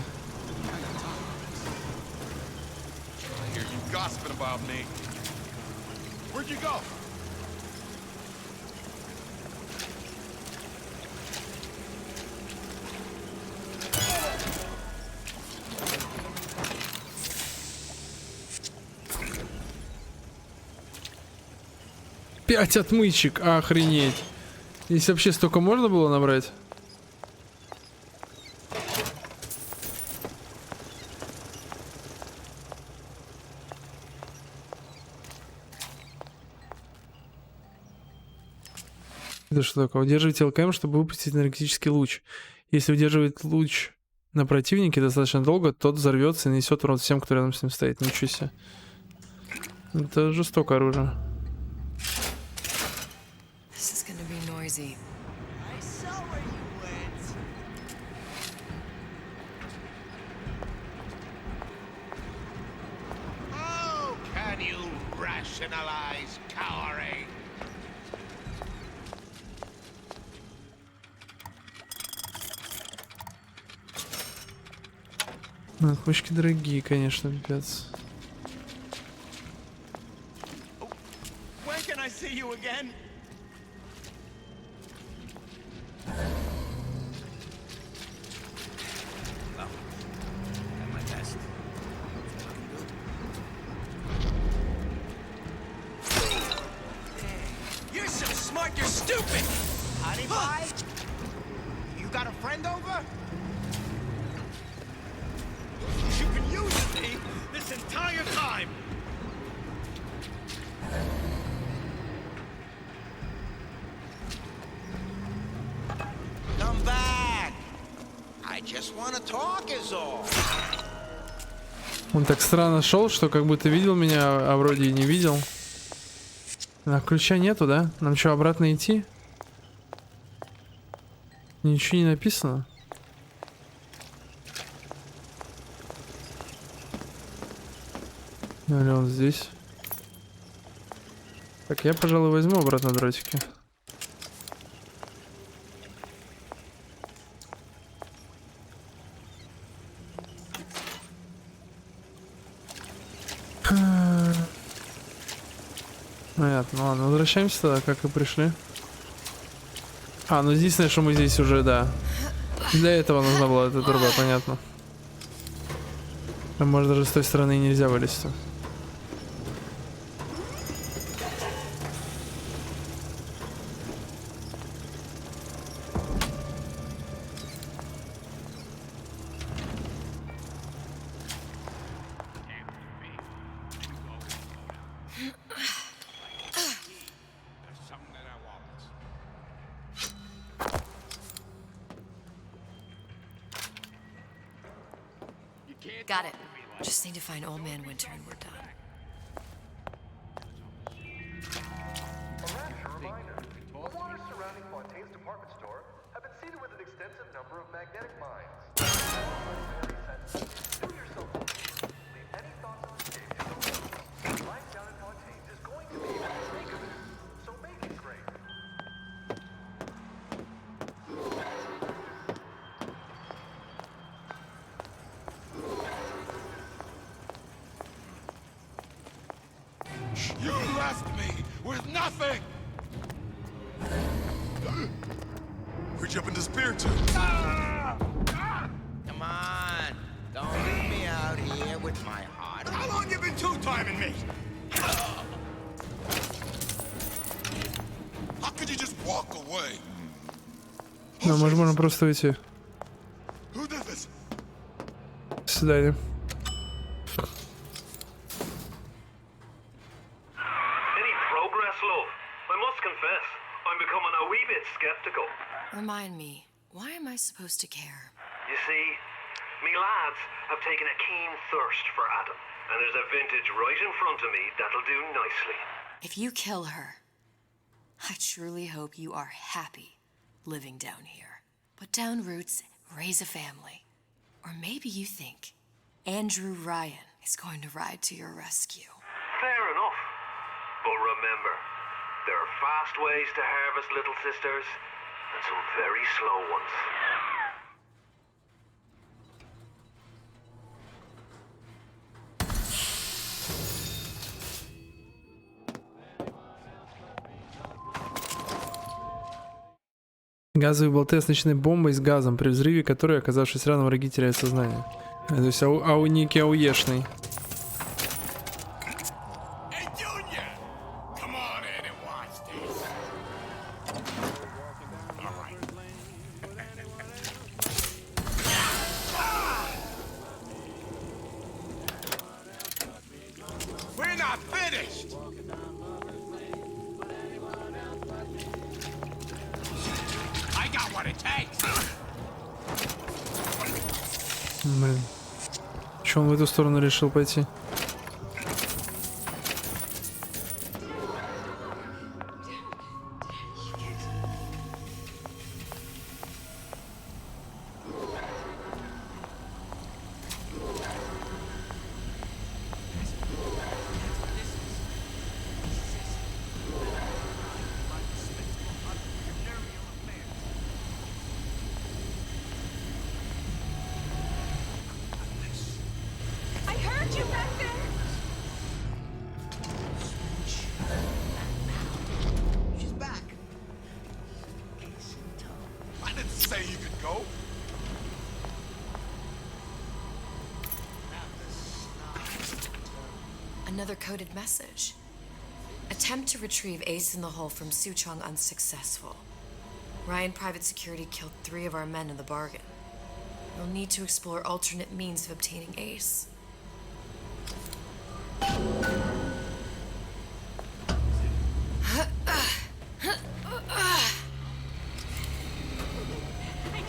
5 отмычек, охренеть. Здесь вообще столько можно было набрать? Это что такое? Удерживайте ЛКМ, чтобы выпустить энергетический луч. Если удерживает луч на противнике достаточно долго, тот взорвется и нанесет урон всем, кто рядом с ним стоит. Ничего себе. Это жестокое оружие. Oh, can you rationalize cowering? Отмычки дорогие, конечно, пипец. When can I see you again? Well, at my best. You're so smart, you're stupid! Honey pie? You got a friend over? You can use me this entire time! Come back! I just want to talk is all. Он так странно шел, что как будто видел меня, а вроде и не видел. А ключа нету, да? Нам что, обратно идти? Ничего не написано. Или он здесь? Так, я, пожалуй, возьму обратно дротики. Понятно, ладно, возвращаемся тогда, как и пришли. А, ну единственное, что мы здесь уже, да. Для этого нужна была эта труба, понятно. Там, может, даже с той стороны нельзя вылезти. Got it. Just need to find Old Man Winter and we're done. A reminder. The waters surrounding Fontaine's department store have been seeded with an extensive number of magnetic mines. Do yourself a favor. Leave any thoughts of escape to the locals. Life down in Fontaine's is going to be the sake of it, so make it great. You left me with nothing! Where'd you up and disappear to? Come on, don't leave me out here with my heart. How long you been two-timing me? How could you just walk away? Ну, может, можно просто уйти. Who did this? До свидания. Confess, I'm becoming a wee bit skeptical. Remind me, why am I supposed to care? You see, me lads have taken a keen thirst for Adam, and there's a vintage right in front of me that'll do nicely. If you kill her, I truly hope you are happy living down here. Put down roots, raise a family. Or maybe you think Andrew Ryan is going to ride to your rescue. Fair enough. But remember, there are fast ways to harvest little sisters, and some very slow ones. Газовые болты оснащены бомбой с газом, при взрыве которой, оказавшись рядом, враги теряют сознание. То есть ники ауешный. Hey, Junior! Come on in and watch We're not finished! I got what it takes! Блин. Че он в эту сторону решил пойти? I heard you back there! She's back. I didn't say you could go. Another coded message. Attempt to retrieve Ace in the Hole from Suchong unsuccessful. Ryan Private Security killed 3 of our men in the bargain. We'll need to explore alternate means of obtaining Ace. I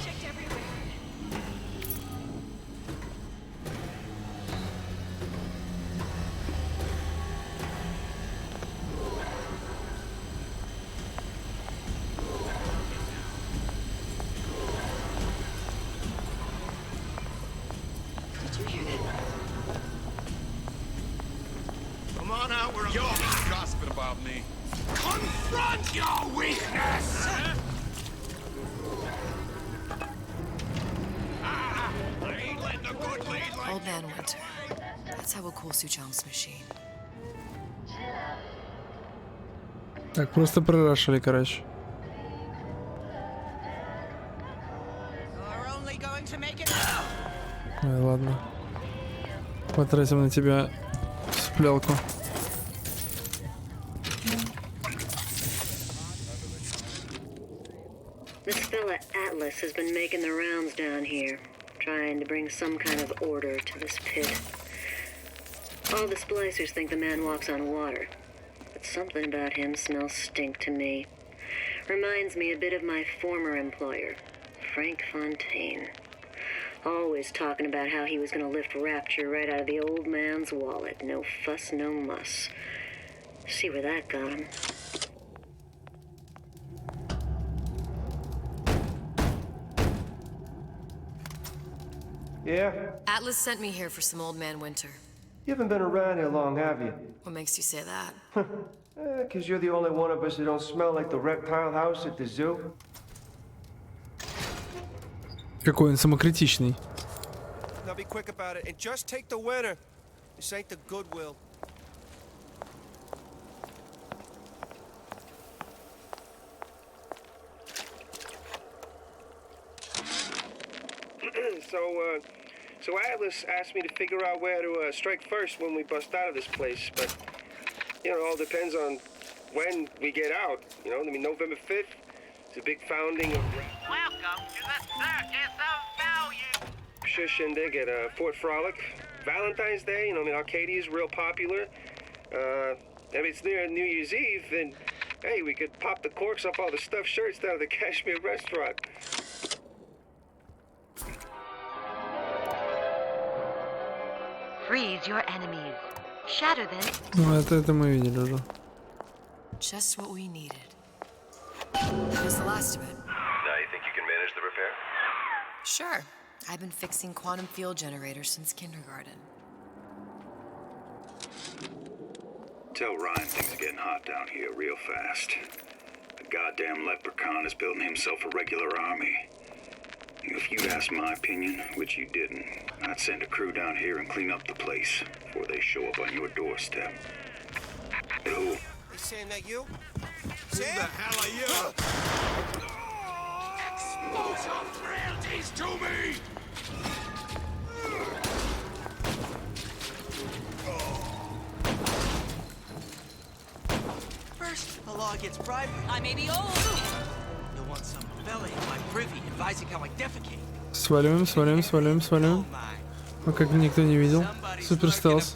checked everywhere. Did you hear that? Come on out, we're You're gossiping about me. Confront your weakness! I ain't letting a good lead like Old Man Winter. That's how we'll cool Suchong's machine. Так, просто прорашили, короче. You're only going to make it. Ой, ладно. Потратим на тебя сплелку. This fella Atlas has been making the rounds down here, trying to bring some kind of order to this pit. All the splicers think the man walks on water, but something about him smells stink to me. Reminds me a bit of my former employer, Frank Fontaine. Always talking about how he was going to lift Rapture right out of the old man's wallet. No fuss, no muss. See where that got him. Yeah? Atlas sent me here for some Old Man Winter. You haven't been around here long, have you? What makes you say that? 'Cause you're the only one of us that don't smell like the reptile house at the zoo. Какой он самокритичный. Now be quick about it and just take the winner. This ain't the Goodwill. So Atlas asked me to figure out where to strike first when we bust out of this place, but you know, it all depends on when we get out. You know, I mean, November 5th is a big founding of Welcome to the Circus of Value. Shindig at Fort Frolic. Valentine's Day, you know, I mean, Arcadia is real popular. I mean, it's near New Year's Eve, and hey, we could pop the corks off all the stuffed shirts down at the Kashmir restaurant. Freeze your enemies. Shatter them. Ну, это мы видели уже. Just what we needed. That was the last of it. Now you think you can manage the repair? Sure. I've been fixing quantum field generators since kindergarten. Tell Ryan things are getting hot down here real fast. The goddamn leprechaun is building himself a regular army. If you'd asked my opinion, which you didn't, I'd send a crew down here and clean up the place before they show up on your doorstep. Who? Hey, Sam, that you? Who the hell are you? Expose your frailties to me! First, the law gets bribery. I may be old. You'll want some fella in my privy advising how I defecate. Сваливаем, сваливаем, сваливаем, сваливаем. Ну как никто не видел. Супер стелс.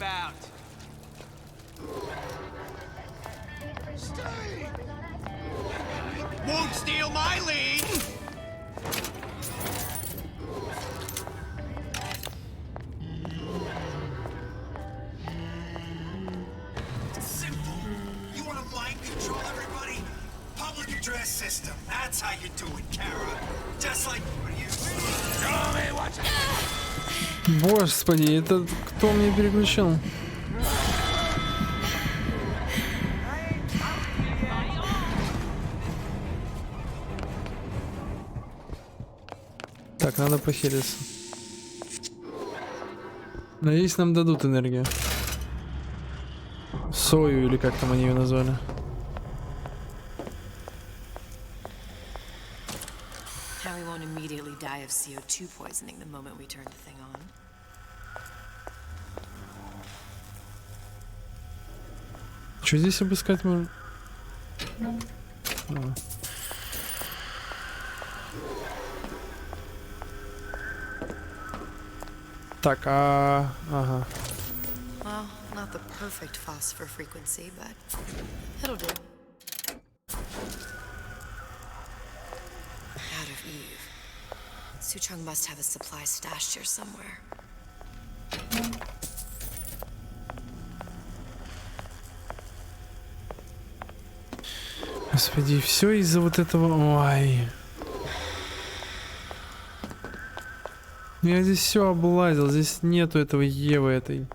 Won't steal my lead! Simple. You want to mind control everybody? Public address system. That's how you do it, Kara. Just like you. Show me what you... Господи, это кто мне переключил? Так, надо похилиться. Надеюсь, нам дадут энергию. Сою, или как там они ее назвали. Now we won't immediately die of CO2 poisoning the moment we turn the thing on. Что здесь обыскать можно? Так, ага. Well, not the perfect phosphor frequency, but it'll do. Out of Eve. Suchong must have a supply stashed here somewhere. Господи, все из-за вот этого. Ой. Я здесь все облазил, здесь нету этого Евы этой.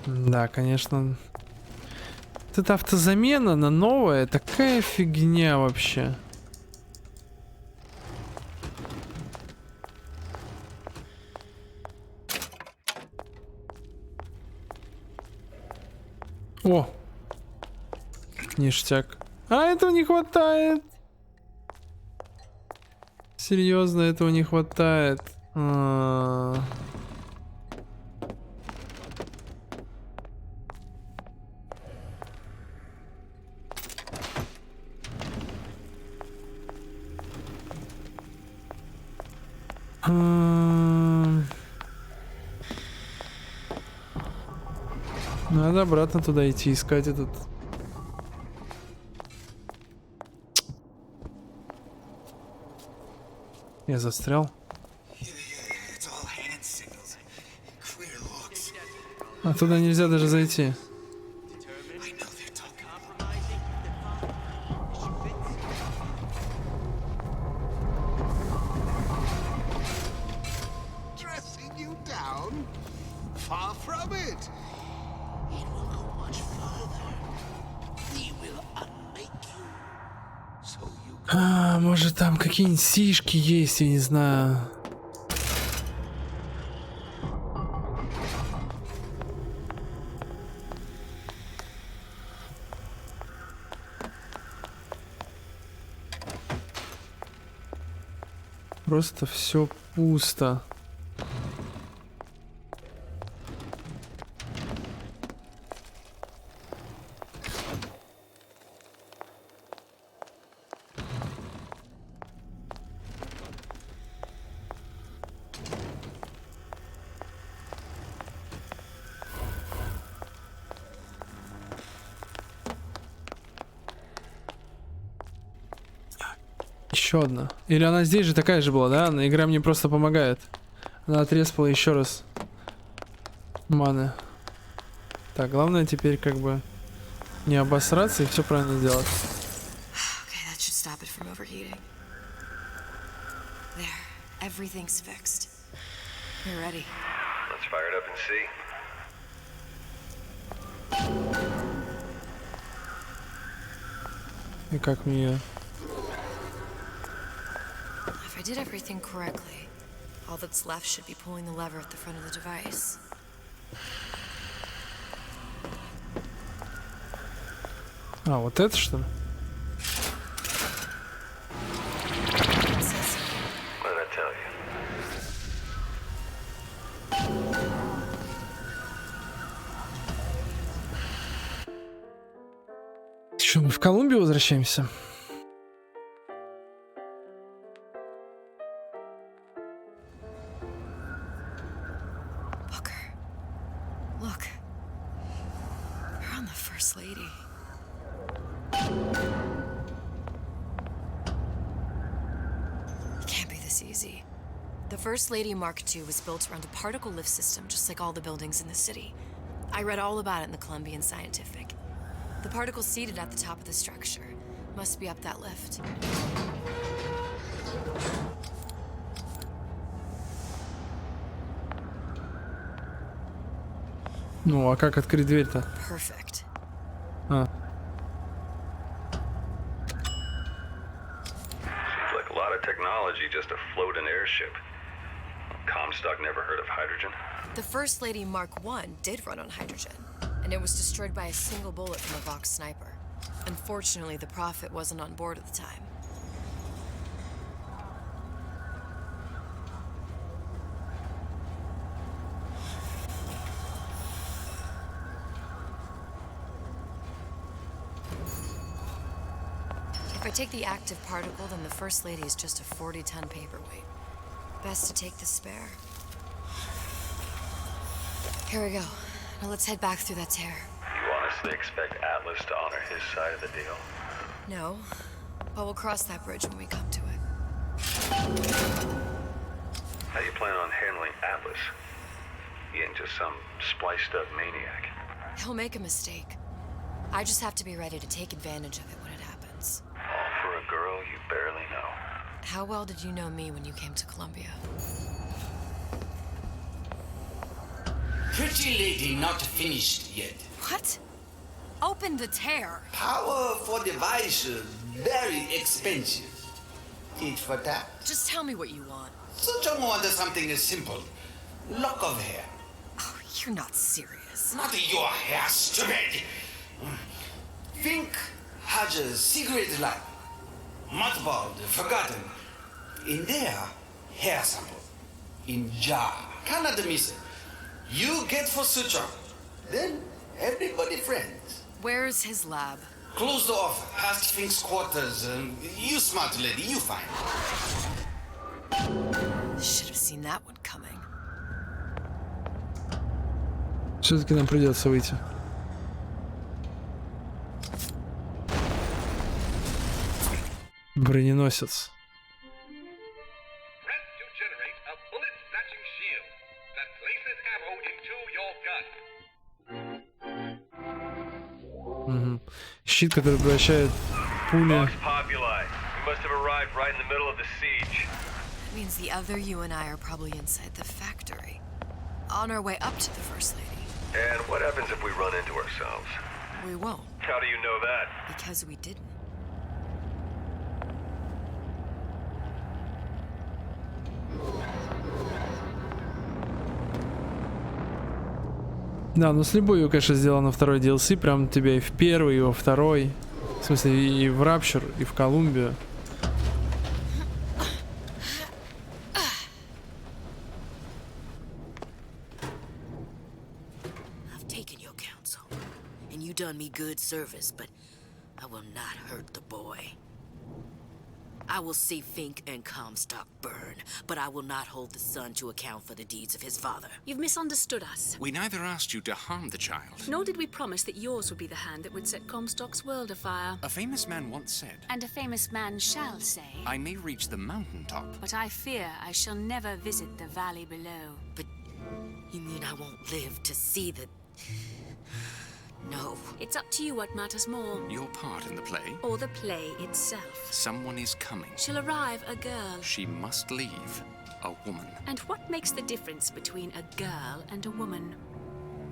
Да, конечно. Вот эта автозамена на новое, такая фигня вообще. О! Ништяк. А этого не хватает. Серьезно, этого не хватает. Надо обратно туда идти, искать этот. Я застрял. А туда нельзя даже зайти. Может там какие-нибудь сишки есть, я не знаю. Просто все пусто. Еще одна. Или она здесь же такая же была, да? Игра мне просто помогает. Она отреспала еще раз маны. Так, главное теперь как бы не обосраться и все правильно сделать. Okay, that should stop it from overheating. There, everything's fixed. We're ready. Let's fire it up and see. И как мне... If I did everything correctly, all that's left should be pulling the lever at the front of the device. А, вот это что ли? Колумбию возвращаемся. Look. You're on the First Lady. It can't be this easy. The First Lady Mark II was built around a particle lift system, just like all the buildings in the city. I read all about it in the Columbian Scientific. The particles seated at the top of the structure must be up that lift. Ну, а как открыть дверь-то? Perfect. А. Seems like a lot of technology just to float an airship. Comstock never heard of hydrogen? The First Lady Mark I did run on hydrogen, and it was destroyed by a single bullet from a Vox sniper. Unfortunately, the Prophet wasn't on board at the time. If I take the active particle, then the First Lady is just a 40-ton paperweight. Best to take the spare. Here we go. Now let's head back through that tear. You honestly expect Atlas to honor his side of the deal? No, but we'll cross that bridge when we come to it. How do you plan on handling Atlas? He ain't just some spliced-up maniac. He'll make a mistake. I just have to be ready to take advantage of it when it happens. All for a girl you barely know. How well did you know me when you came to Columbia? Pretty lady not finished yet. What? Open the tear. Power for device very expensive. Tit for tat. Just tell me what you want. Such a want something simple. Lock of hair. Oh, you're not serious. Not your hair, stupid. Think has a cigarette light. Mothballed, forgotten. In there, hair sample. In jar. Cannot miss it. You get for suture. Then everybody friends. Where's his lab? Closed off, past Fink's quarters. You smart lady, you find. Should have seen that one coming. Все-таки нам придется выйти. Броненосец. Угу. Щит, который превращает пули. That means the other you and I are probably inside the factory. On our way up to the First Lady. And what happens if we run into ourselves? We won't. How do you know that? Because we didn't. Да, ну с любовью, конечно, сделано второй DLC, прям тебя и в первый, и во второй. В смысле, и в Rapture, и в Колумбию. I've taken your counsel, and you done me good service, but I will not hurt the boy. I will see Fink and Comstock burn, but I will not hold the son to account for the deeds of his father. You've misunderstood us. We neither asked you to harm the child. Nor did we promise that yours would be the hand that would set Comstock's world afire. A famous man once said, And a famous man shall say, I may reach the mountaintop, but I fear I shall never visit the valley below. But you mean I won't live to see the... No. It's up to you what matters more. Your part in the play? Or the play itself. Someone is coming. She'll arrive a girl. She must leave a woman. And what makes the difference between a girl and a woman?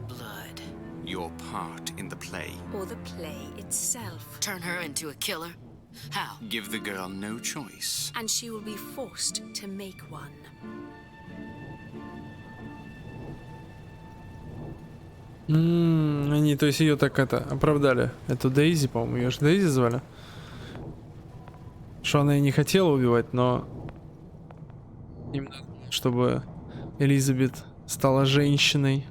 Blood. Your part in the play. Or the play itself. Turn her into a killer? How? Give the girl no choice. And she will be forced to make one. Они, то есть ее так это оправдали. Эту Дейзи, по-моему, ее же Дейзи звали. Что она и не хотела убивать, но им надо, чтобы Элизабет стала женщиной.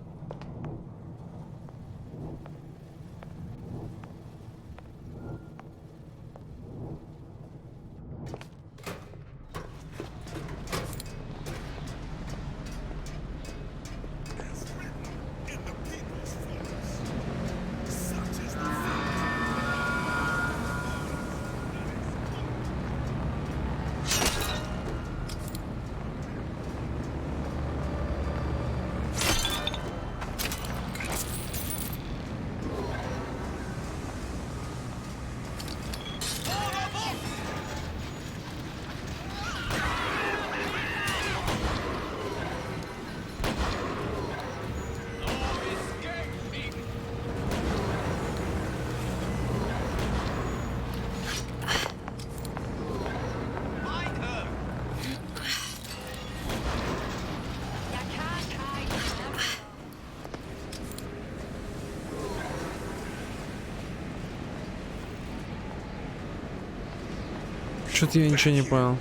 Что-то я ничего не понял.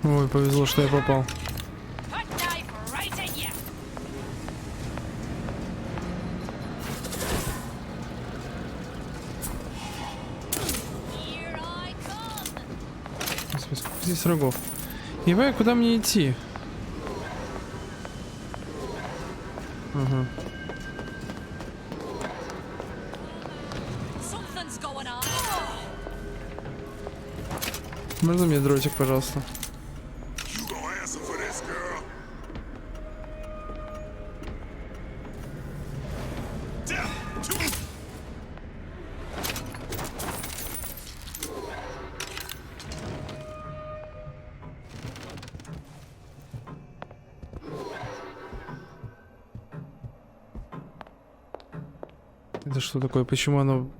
Ой, повезло, что я попал. Господи, сколько здесь врагов. Ебай, куда мне идти? Ага. Можно мне дротик, пожалуйста? Это что такое? Почему оно...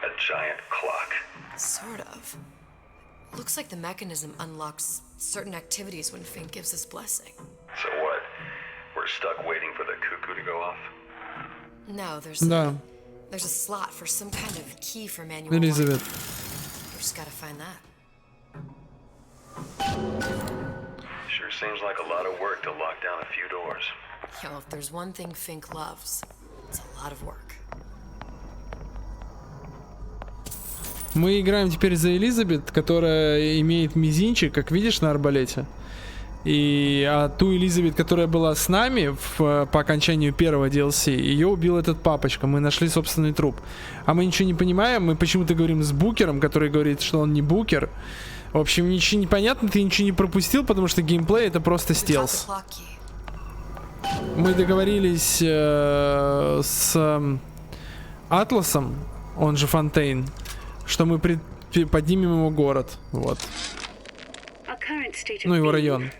A giant clock. Sort of. Looks like the mechanism unlocks certain activities when Fink gives his blessing. So what? We're stuck waiting for the cuckoo to go off? No, there's a slot for some kind of key for manual. Elizabeth. We just gotta find that. Sure seems like a lot of work to lock down a few doors. Yo, if there's one thing Fink loves, it's a lot of work. Мы играем теперь за Элизабет, которая имеет мизинчик, как видишь, на арбалете. А ту Элизабет, которая была с нами по окончанию первого DLC, ее убил этот папочка. Мы нашли собственный труп. А мы ничего не понимаем. Мы почему-то говорим с Букером, который говорит, что он не Букер. В общем, ничего не понятно, ты ничего не пропустил, потому что геймплей это просто стелс. Мы договорились с Атласом, он же Фонтейн, что мы поднимем его город. Вот. Ну, его район.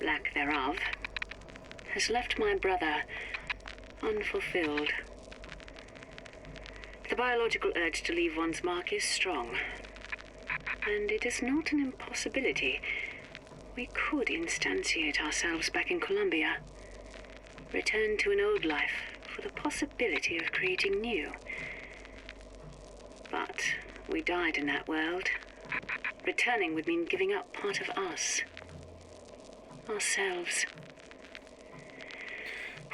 Lack thereof, has left my brother unfulfilled. The biological urge to leave one's mark is strong, and it is not an impossibility. We could instantiate ourselves back in Colombia, return to an old life for the possibility of creating new. But we died in that world. Returning would mean giving up part of us. Ourselves.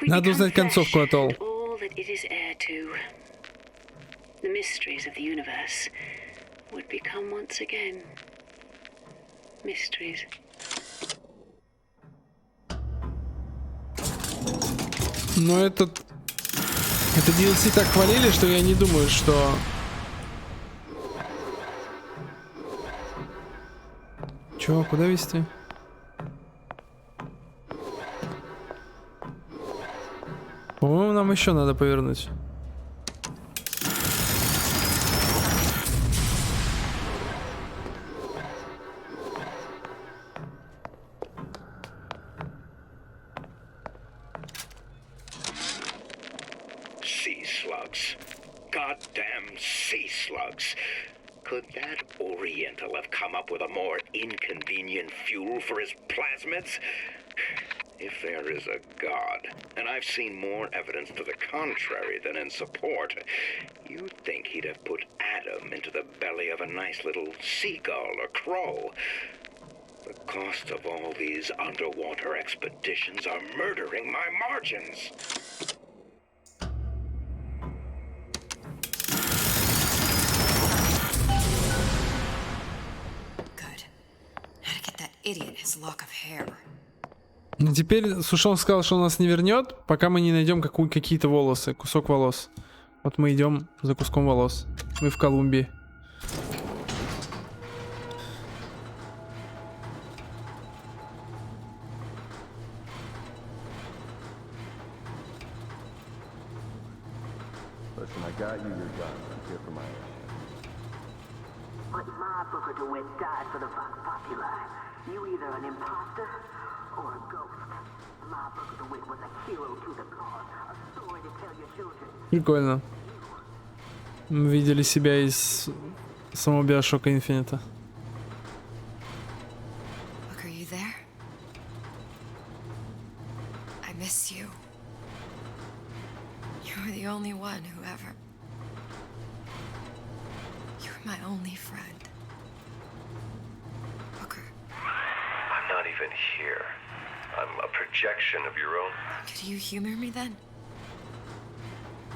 Надо узнать концовку, Атол. All that it is heir to. The mysteries of the universe would become once again mysteries. Но это DLC так хвалили, что я не думаю, что... Чё, куда везти? По-моему, нам еще надо повернуть. Sea slugs. Goddamn sea slugs. Could that Oriental have come up with a more inconvenient fuel for his plasmids? If there is a God, and I've seen more evidence to the contrary than in support, you'd think he'd have put Adam into the belly of a nice little seagull or crow. The cost of all these underwater expeditions are murdering my margins. Good. How to get that idiot his lock of hair. Ну теперь Сушон сказал, что он нас не вернет, пока мы не найдем какие-то волосы, кусок волос. Вот мы идем за куском волос. Мы в Колумбии. Listen, I got you your gun. I'm here for my ass. but my Booker DeWitt died for the Vox Populi. You either an imposter or a ghost. My Booker DeWitt was a hero to the cause, a story to tell your children. Прикольно. Мы видели себя из самого Bioshock Infinite. Look, are you there? I miss you. You were the only one who ever... You were my only friend. Booker. I'm not even here. I'm a projection of your own. Could you humor me then?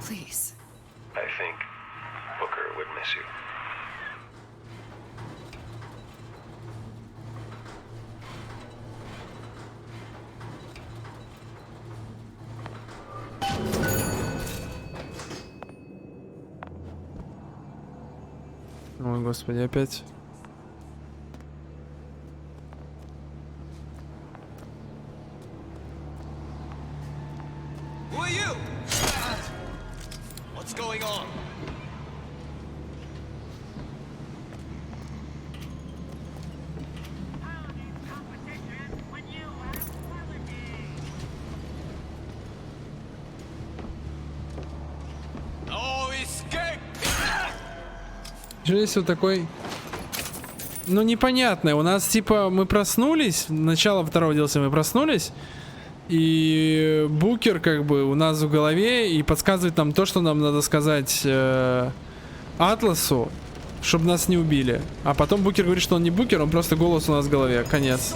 Please. I think Booker would miss you. Ой, господи, опять. Who are you? What's going on? No escape! Здесь вот такой... Ну, непонятное. У нас, типа, мы проснулись. Начало второго DLC мы проснулись. И Букер, как бы, у нас в голове. И подсказывает нам то, что нам надо сказать Атласу, чтобы нас не убили. А потом Букер говорит, что он не Букер, он просто голос у нас в голове. Конец.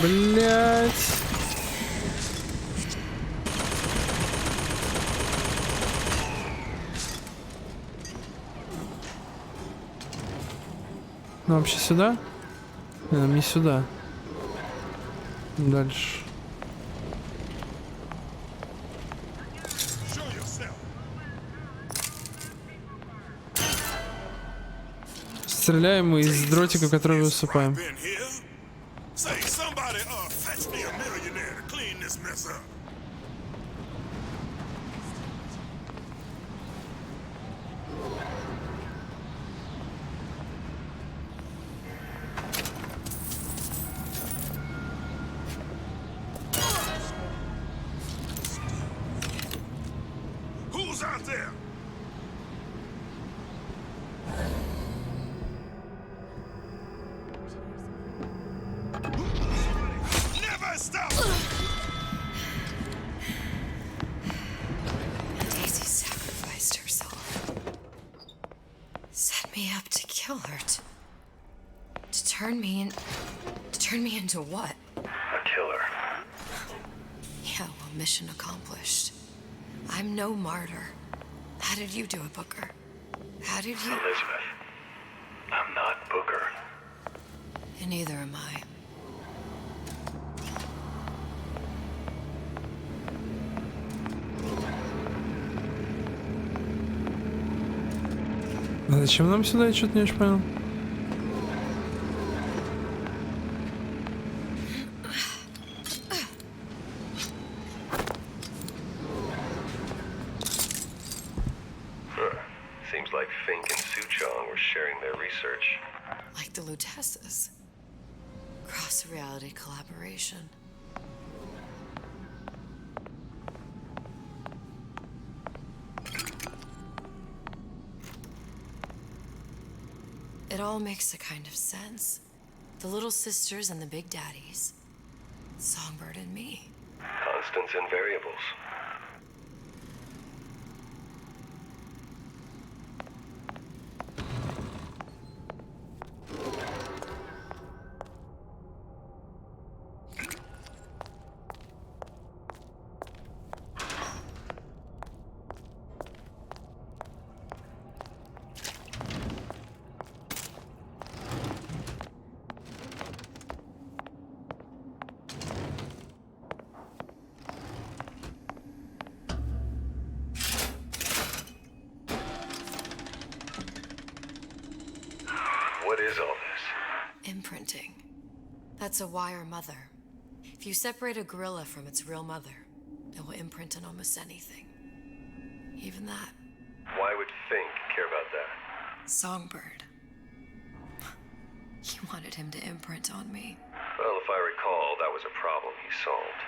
Блять. Ну, вообще сюда? Не сюда. Дальше. Стреляем мы из дротика, который высыпаем. Daisy sacrificed herself. Set me up to kill her. To turn me into what? A killer. Yeah, well, mission accomplished. I'm no martyr. How did you do it, Booker? How did you... Elizabeth, I'm not Booker. And neither am I. А зачем нам сюда? Я что-то не очень понял. Seems like Fink and Suchong were sharing their research. Like the Lutesses. Cross-reality collaboration. It all makes a kind of sense. The little sisters and the big daddies. Songbird and me. Constants and variables. What is all this? Imprinting. That's a wire mother. If you separate a gorilla from its real mother, it will imprint on almost anything. Even that. Why would Fink care about that? Songbird. He wanted him to imprint on me. Well, if I recall, that was a problem he solved.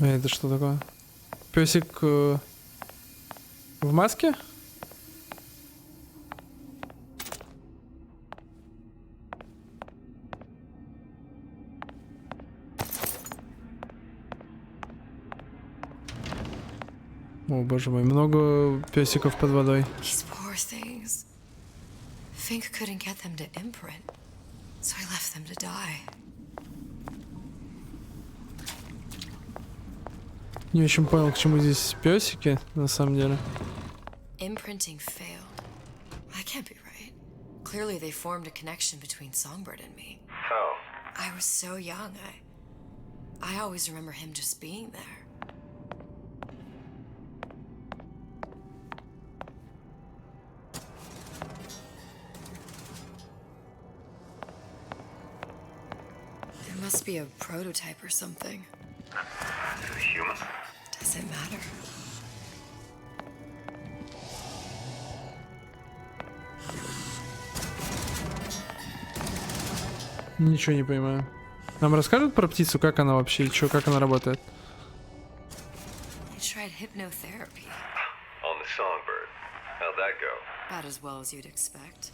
Это что такое? Песик в маске? О, боже мой, много песиков под водой. These poor things. Fink couldn't get them to imprint, so I left them to die. Не очень понял, к чему здесь песики, на самом деле. Imprinting failed. That can't be right. Clearly they formed a connection between Songbird and me. How? I was so young, I always remember him just being there. It must be a prototype or something. Is it human? Does it matter? Ничего не понимаю. Нам расскажут про птицу, как она вообще, и как она работает? I tried hypnotherapy. On the Songbird. How'd that go? About as well as you'd expect.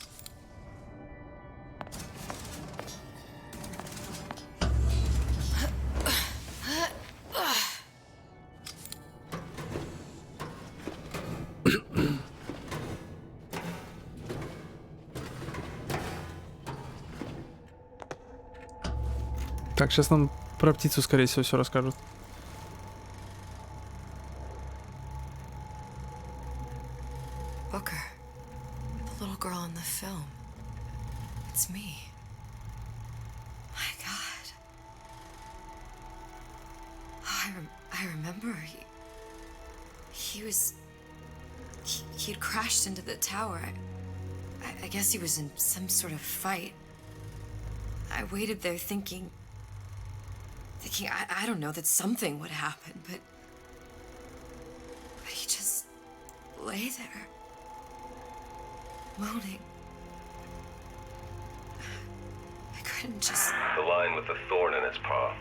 Так, сейчас нам про птицу, скорее всего, все расскажут. Booker, the little girl in the film. It's me. My God. Oh, I remember. He'd crashed into the tower. I guess he was in some sort of fight. I waited there thinking I don't know, that something would happen, but he just lay there, moaning. I couldn't just... The lion with the thorn in its paw.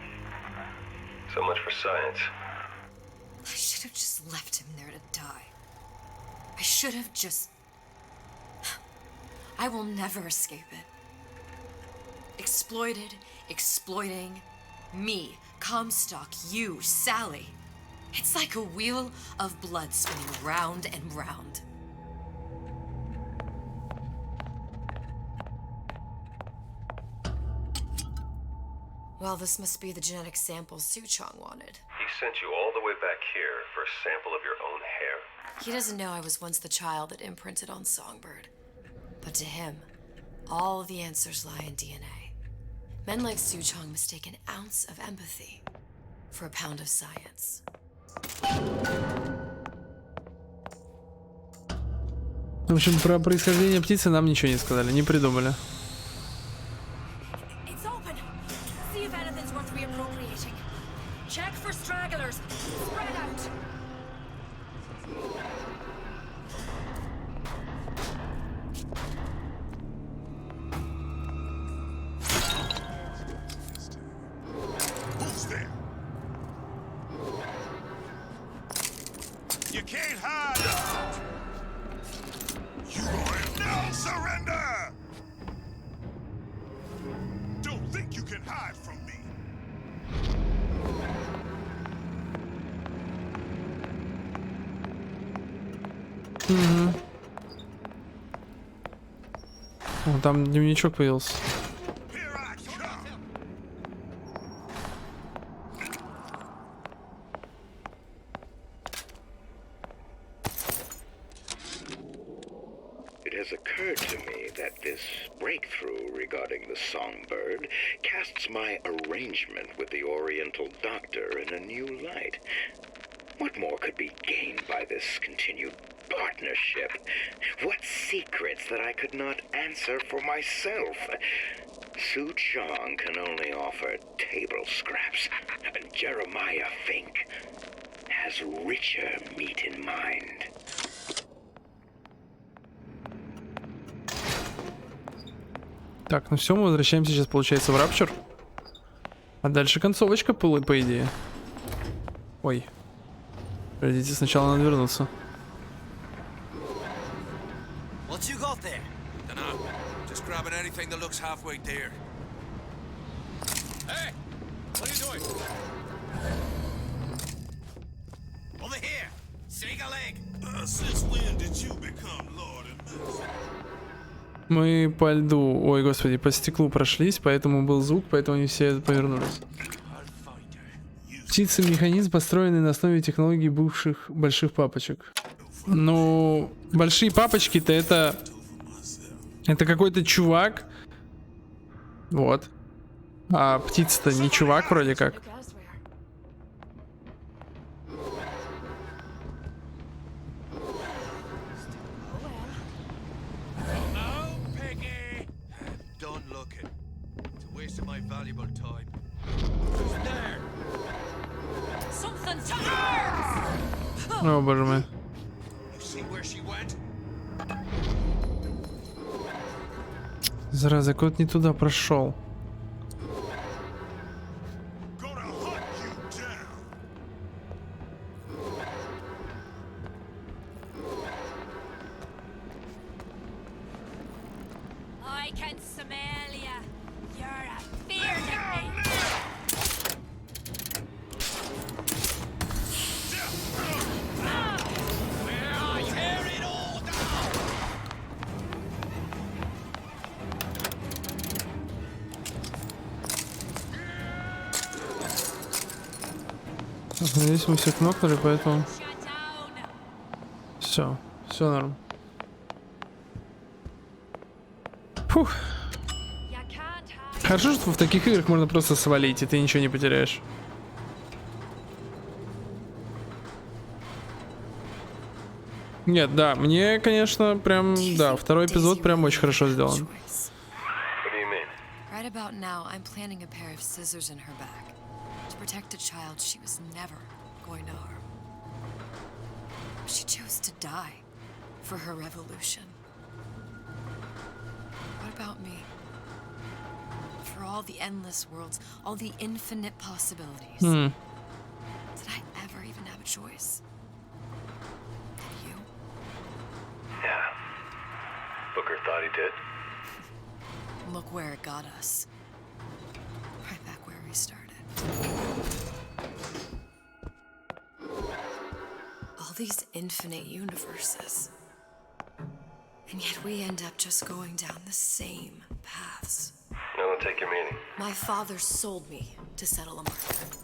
So much for science. I should have just left him there to die. I should have just... I will never escape it. Exploited, exploiting... Me, Comstock, you, Sally. It's like a wheel of blood spinning round and round. Well, this must be the genetic sample Suchong wanted. He sent you all the way back here for a sample of your own hair? He doesn't know I was once the child that imprinted on Songbird. But to him, all of the answers lie in DNA. Men like Suchong mistake an ounce of empathy for a pound of science. В общем, про происхождение птицы нам ничего не сказали, не придумали. It's open. See if anything's worth reappropriating. Check for stragglers. Spread out. You can't hide! You will now surrender! Don't think you can hide from me! Угу. О, там дневничок появился. It has occurred to me that this breakthrough regarding the Songbird casts my arrangement with the Oriental Doctor in a new light. What more could be gained by this continued partnership? What secrets that I could not answer for myself? Su Chong can only offer table scraps, and Jeremiah Fink has richer meat in mind. Так, ну все, мы возвращаемся сейчас, получается, в Рапчур. А дальше концовочка, по идее. Ой. Подождите, сначала надо вернуться. What you got there? Dunno. Just grabbing anything that looks halfway there. Hey! What are you doing? Over here! Single leg! Since when did you become Lord and Master? Мы по льду, ой, господи, по стеклу прошлись, поэтому был звук, поэтому они все повернулись. Птица-механизм, построенный на основе технологий бывших больших папочек. Ну, большие папочки-то это какой-то чувак. Вот. А птица-то не чувак вроде как. О, боже мой. Зараза, кот не туда прошел. Здесь мы все кнопнули, поэтому все норм. Фух. Хорошо, что в таких играх можно просто свалить, и ты ничего не потеряешь. Нет, да, мне, конечно, прям, да, второй эпизод прям очень хорошо сделан. To protect a child she was never going to harm. She chose to die for her revolution. What about me? For all the endless worlds, all the infinite possibilities. Did I ever even have a choice? Did you? Yeah. Booker thought he did. Look where it got us. Right back where we started. All these infinite universes. And yet we end up just going down the same paths. No, don't take your meaning. My father sold me to settle a market.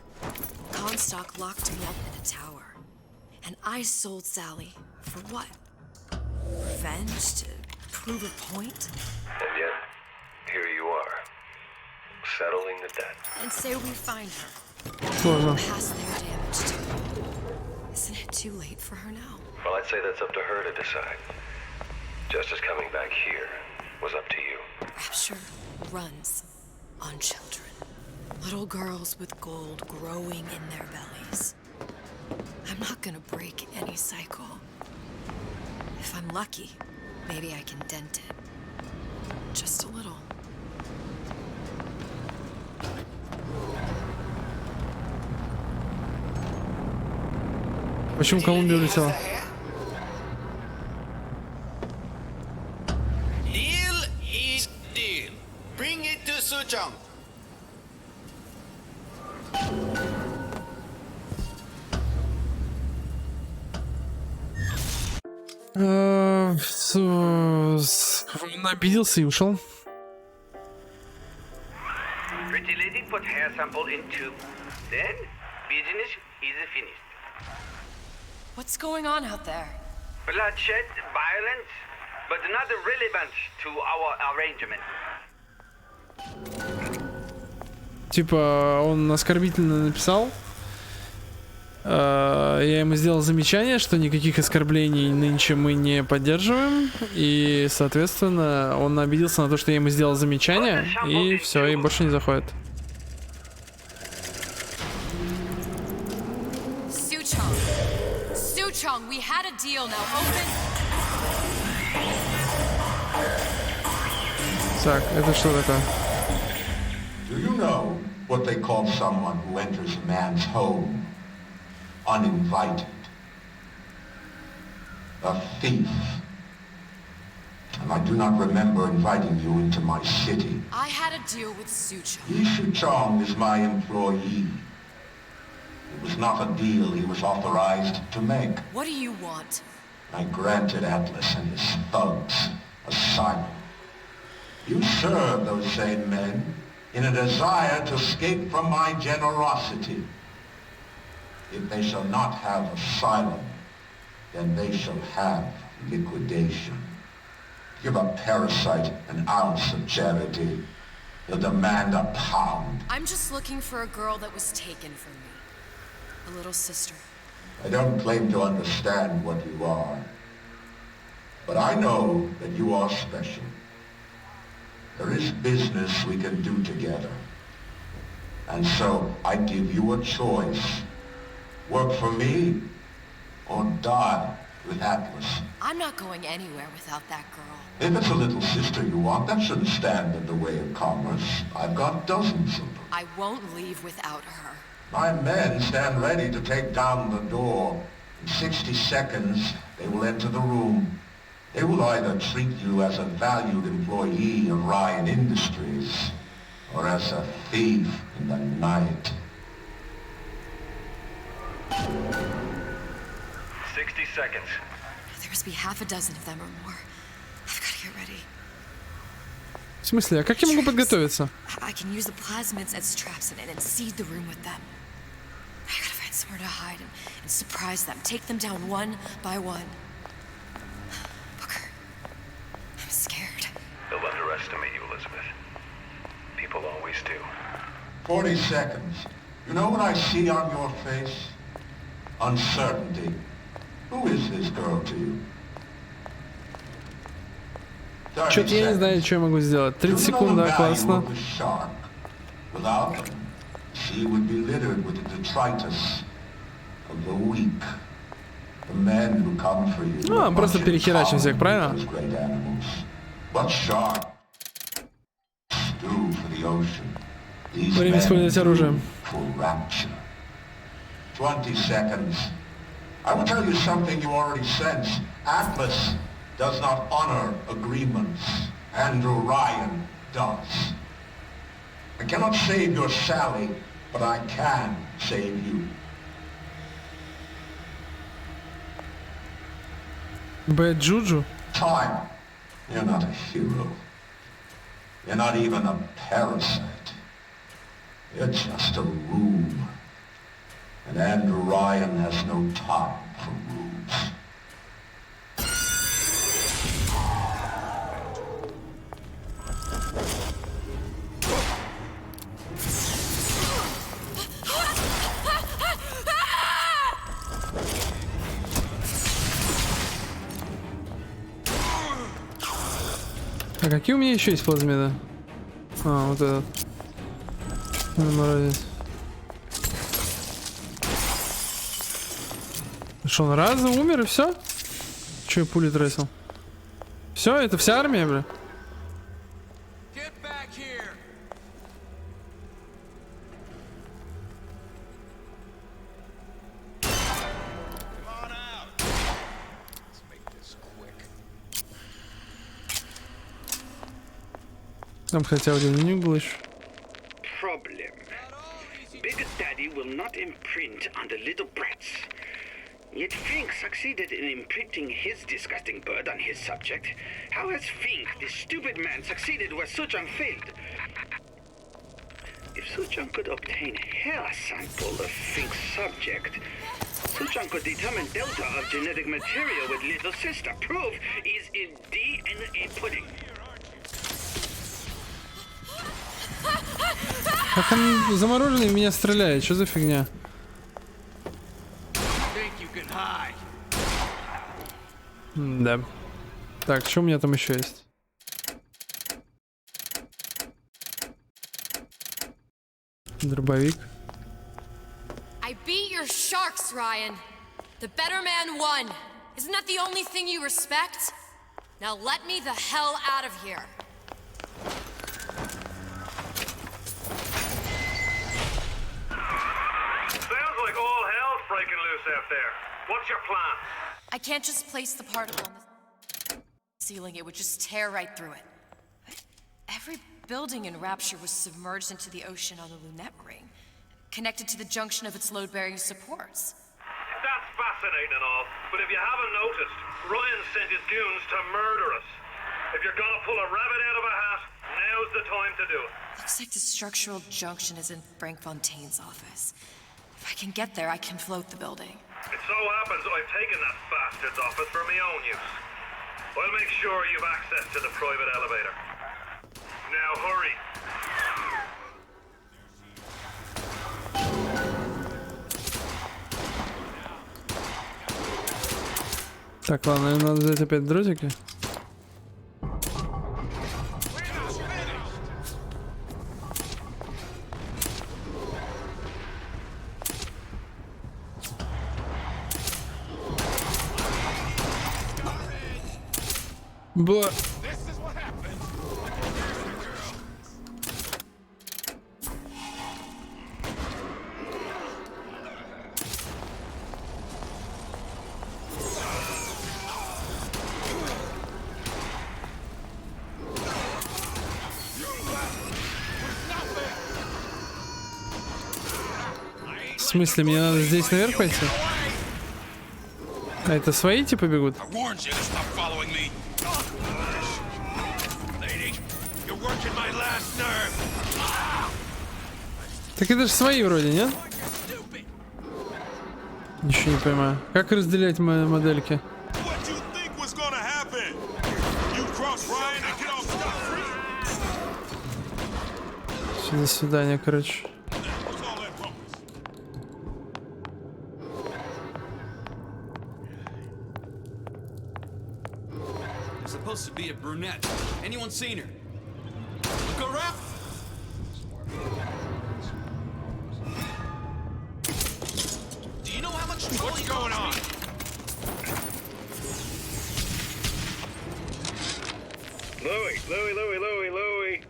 Comstock locked me up in a tower. And I sold Sally for what? Revenge? To prove a point? And yet, here you are. Settling the debt. And say we find her. Well, past their damage too. Isn't it too late for her now? Well, I'd say that's up to her to decide. Justice coming back here was up to you. Rapture runs on children. Little girls with gold growing in their bellies. I'm not gonna break any cycle. If I'm lucky, maybe I can dent it. Just a little. Почему Колумбия улетела? Deal is deal. Bring it to Suchong. Он обиделся и ушел. Pretty lady put hair sample in tube. Then business is finished. What's going on out there? Bloodshed, violence, but not relevant to our arrangement. Типа, он оскорбительно написал. Я ему сделал замечание, что никаких оскорблений нынче мы не поддерживаем. И, соответственно, он обиделся на то, что я ему сделал замечание. И все, и больше не заходит. Suchong, we had a deal. Now open. Так, это что такое? Do you know what they call someone who enters a man's home uninvited? A thief. And I do not remember inviting you into my city. I had a deal with Suchong. Yi Chong is my employee. It was not a deal he was authorized to make. What do you want? I granted Atlas and his thugs asylum. You serve those same men in a desire to escape from my generosity. If they shall not have asylum, then they shall have liquidation. Give a parasite an ounce of charity, he'll demand a pound. I'm just looking for a girl that was taken from me. A little sister. I don't claim to understand what you are, but I know that you are special. There is business we can do together. And so I give you a choice. Work for me or die with Atlas. I'm not going anywhere without that girl. If it's a little sister you want, that shouldn't stand in the way of commerce. I've got dozens of them. I won't leave without her. My men stand ready to take down the door. In 60 seconds, they will enter the room. They will either treat you as a valued employee of Ryan Industries, or as a thief in the night. 60 seconds. There must be half a dozen of them or more. I've got to get ready. В смысле, а как я могу подготовиться? I can use the plasmids as traps and seed the room with them. I gotta find somewhere to hide and surprise them. Take them down one by one. Booker, I'm scared. They'll underestimate you, Elizabeth. People always do. 40 seconds. You know what I see on your face? Uncertainty. Who is this girl to you? Чё-то я не знаю, что я могу сделать. 30 секунд, да, классно. Without them, she would be littered with the detritus of the weak. The men who come for you. Ну, просто перехерачим всех, правильно? But shark stew for the ocean. These Время использовать оружие. For rapture. 20 seconds. I will tell you something you already sense. Atlas does not honor agreements. Andrew Ryan does. I cannot save your Sally, but I can save you. Bad Juju? Time. You're not a hero. You're not even a parasite. You're just a room. And Andrew Ryan has no time for rooms. А какие у меня еще есть плазмиды? А, вот этот. Молодец. Что, он разом умер и все? Че я пули тратил? Все, это вся армия, бля? Там хотя один меню был еще. Problem. Big Daddy will not imprint on the little brats. Yet Fink succeeded in imprinting his disgusting bird on his subject. How has Fink, this stupid man, succeeded where Suchong failed? If Suchong could obtain hair sample of Fink's subject, Suchong could determine delta of genetic material with little sister. Proof is in DNA pudding. Как он замороженный в меня стреляет? Что за фигня? Да. Так, что у меня там еще есть? Дробовик. I beat your sharks, Ryan. The better man won. Isn't that the only thing you respect? Now let me the hell out of here. Sounds like all hell's breaking loose out there. What's your plan? I can't just place the particle on the ceiling. It would just tear right through it. Every building in Rapture was submerged into the ocean on the Lunette ring, connected to the junction of its load-bearing supports. That's fascinating and all, but if you haven't noticed, Ryan sent his goons to murder us. If you're gonna pull a rabbit out of a hat, now's the time to do it. Looks like the structural junction is in Frank Fontaine's office. If I can get there, I can float the building. It so happens I've taken that bastard's office for my own use. I'll make sure you've access to the private elevator. Now hurry. Так, ладно, надо взять опять дротики. Бла. В смысле, мне надо здесь наверх пойти? А это свои типа бегут? Так это же свои вроде, нет? Ничего не понимаю. Как разделять мои модельки? Все, до свидания, короче. Supposed to be a brunette. Anyone seen her? Look around. Do you know how much trouble what's going on? Louie.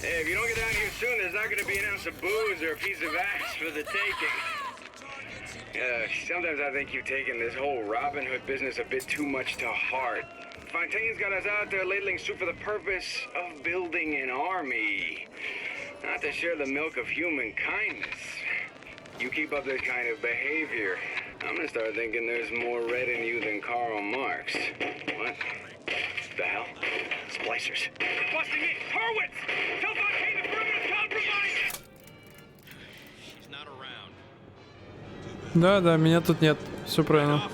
Hey, if you don't get down here soon, there's not gonna be an ounce of booze or a piece of ass for the taking. Sometimes I think you've taken this whole Robin Hood business a bit too much to heart. Fontaine's got us out there ladling soup for the purpose of building an army. Not to share the milk of human kindness. You keep up this kind of behavior, I'm gonna start thinking there's more red in you than Karl Marx. What the hell? Splicers. They're busting in! Horwitz! Tell Fontaine the room is compromised! She's not around. Да, меня тут нет. Все правильно.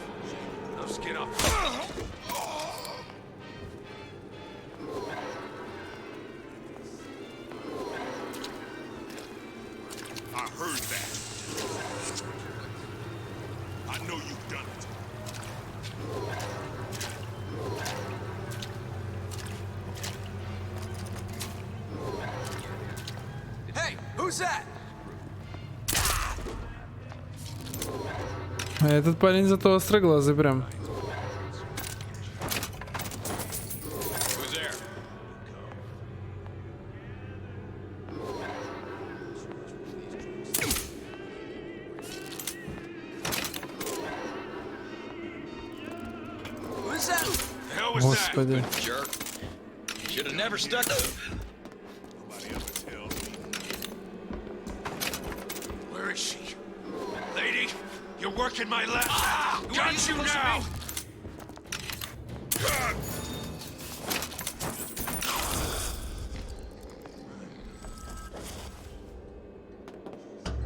А этот парень зато остроглазый прям. Господи. Where is she? Lady, you're working my left. Got you now.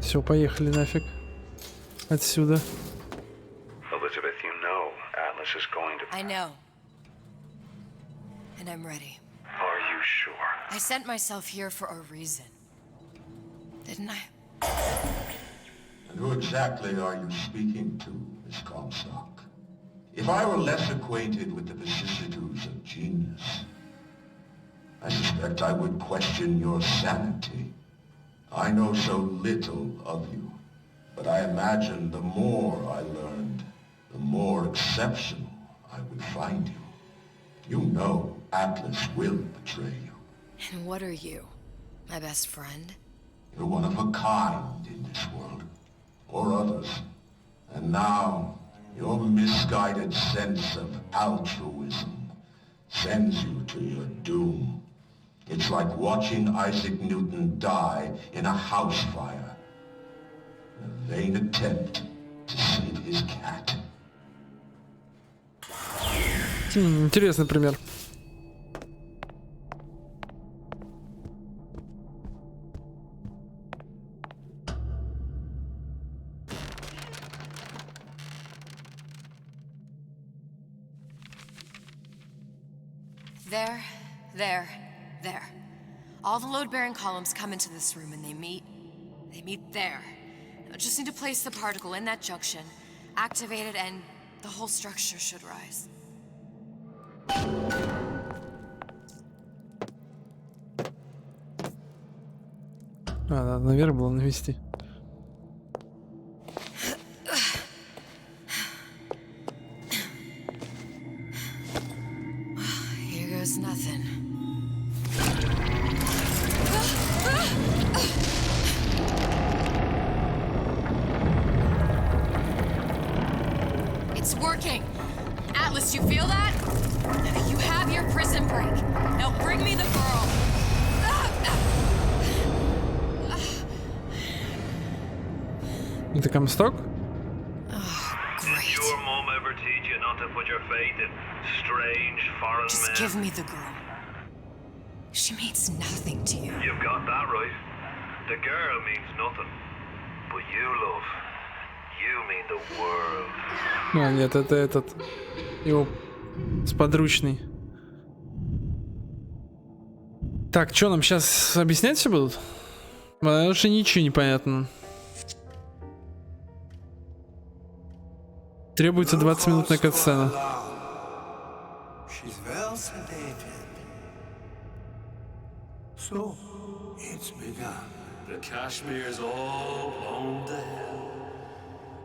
Все, поехали нафиг. Отсюда. Elizabeth, you know Atlas is going to... I know. And I'm ready. Are you sure? I sent myself here for a reason. Didn't I? And who exactly are you speaking to, Miss Comstock. If I were less acquainted with the vicissitudes of genius, I suspect I would question your sanity. I know so little of you, but I imagine the more I learned, the more exceptional I would find you. You know Atlas will betray you. And what are you? My best friend? You're one of a kind in this world, or others. And now, your misguided sense of altruism sends you to your doom. It's like watching Isaac Newton die in a house fire. A vain attempt to save his cat. Интересный пример. There. All the load-bearing columns come into this room and they meet there. I just need to place the particle in that junction, activate it, and the whole structure should rise. Да, наверх было навести. Here goes nothing. It's working! Atlas, you feel that? You have your prison break. Now bring me the girl. Это Comstock? Great. Your mom ever teach you not to put your faith in strange foreign Just men? give me the girl. She means nothing to you. You've got that right. The girl means nothing. But you, love, you mean the world. А, нет, это этот. Его сподручный. Так, что нам сейчас объяснять все будут? Потому что ничего не понятно. Требуется 20-минутная катсцена. She's well sedated. So, it's begun. The Kashmir's all blown to hell.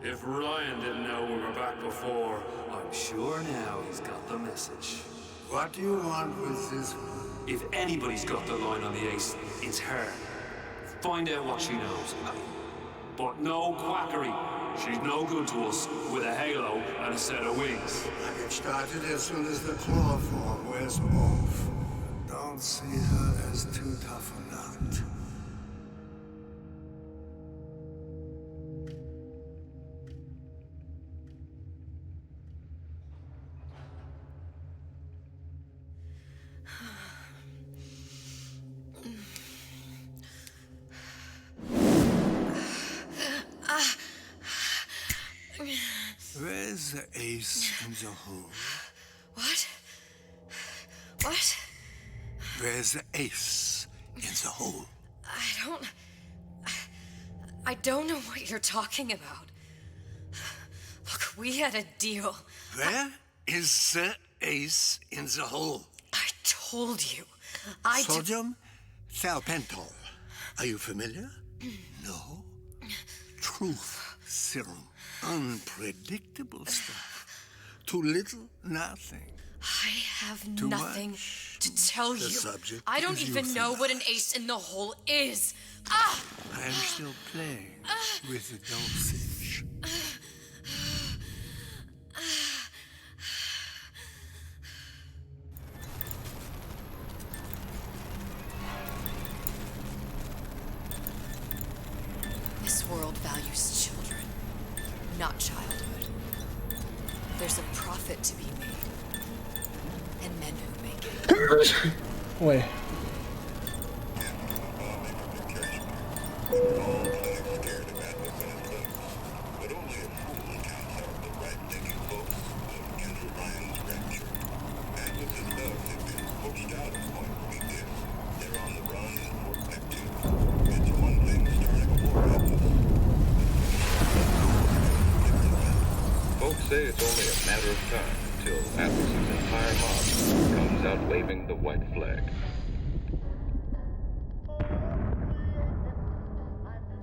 If Ryan didn't know we were back before, I'm sure now he's got the message. What do you want with this one? If anybody's got the line on the ace, it's her. Find out what she knows. But no quackery. She's no good to us with a halo and a set of wings. I get started as soon as the claw form wears off. Don't see her as too tough a nut. Where's the ace in the hole? What? What? Where's the ace in the hole? I don't know what you're talking about. Look, we had a deal. Where is the ace in the hole? I told you. Sodium thiopental. Are you familiar? No. Truth serum. Unpredictable stuff. Too little, nothing. I have Too nothing much. to tell The you. subject I don't is even know what an ace in the hole is. Ah! I am still playing with the dosage. This world values children, not childhood. There's a profit to be made, and men who make it. Ой. only a matter of time until Atlas's entire mob comes out waving the white flag.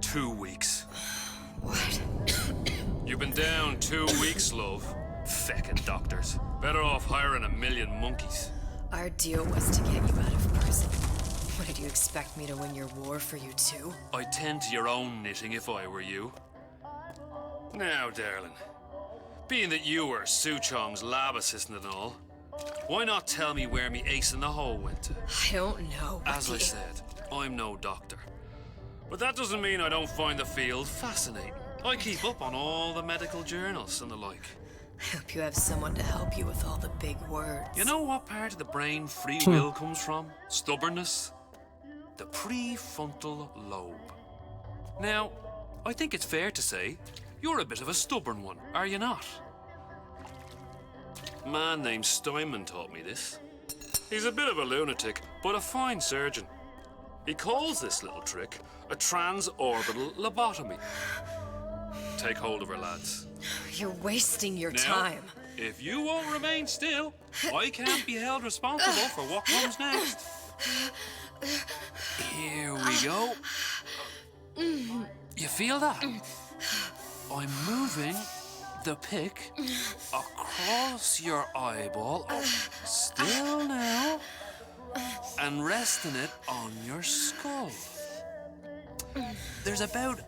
2 weeks. What? You've been down 2 weeks, love. Feckin' doctors. Better off hiring a million monkeys. Our deal was to get you out of prison. What, did you expect me to win your war for you too? I'd tend to your own knitting if I were you. Now, darling, being that you were Su Chong's lab assistant and all, why not tell me where me ace in the hole went to? I don't know. As I said, I'm no doctor. But that doesn't mean I don't find the field fascinating. I keep up on all the medical journals and the like. I hope you have someone to help you with all the big words. You know what part of the brain free will comes from? Stubbornness? The prefrontal lobe. Now, I think it's fair to say you're a bit of a stubborn one, are you not? A man named Steinman taught me this. He's a bit of a lunatic, but a fine surgeon. He calls this little trick a transorbital lobotomy. Take hold of her, lads. You're wasting your Now, time. If you won't remain still, I can't be held responsible for what comes next. Here we go. You feel that? I'm moving the pick across your eyeball. Oh, still now. And resting it on your skull. There's about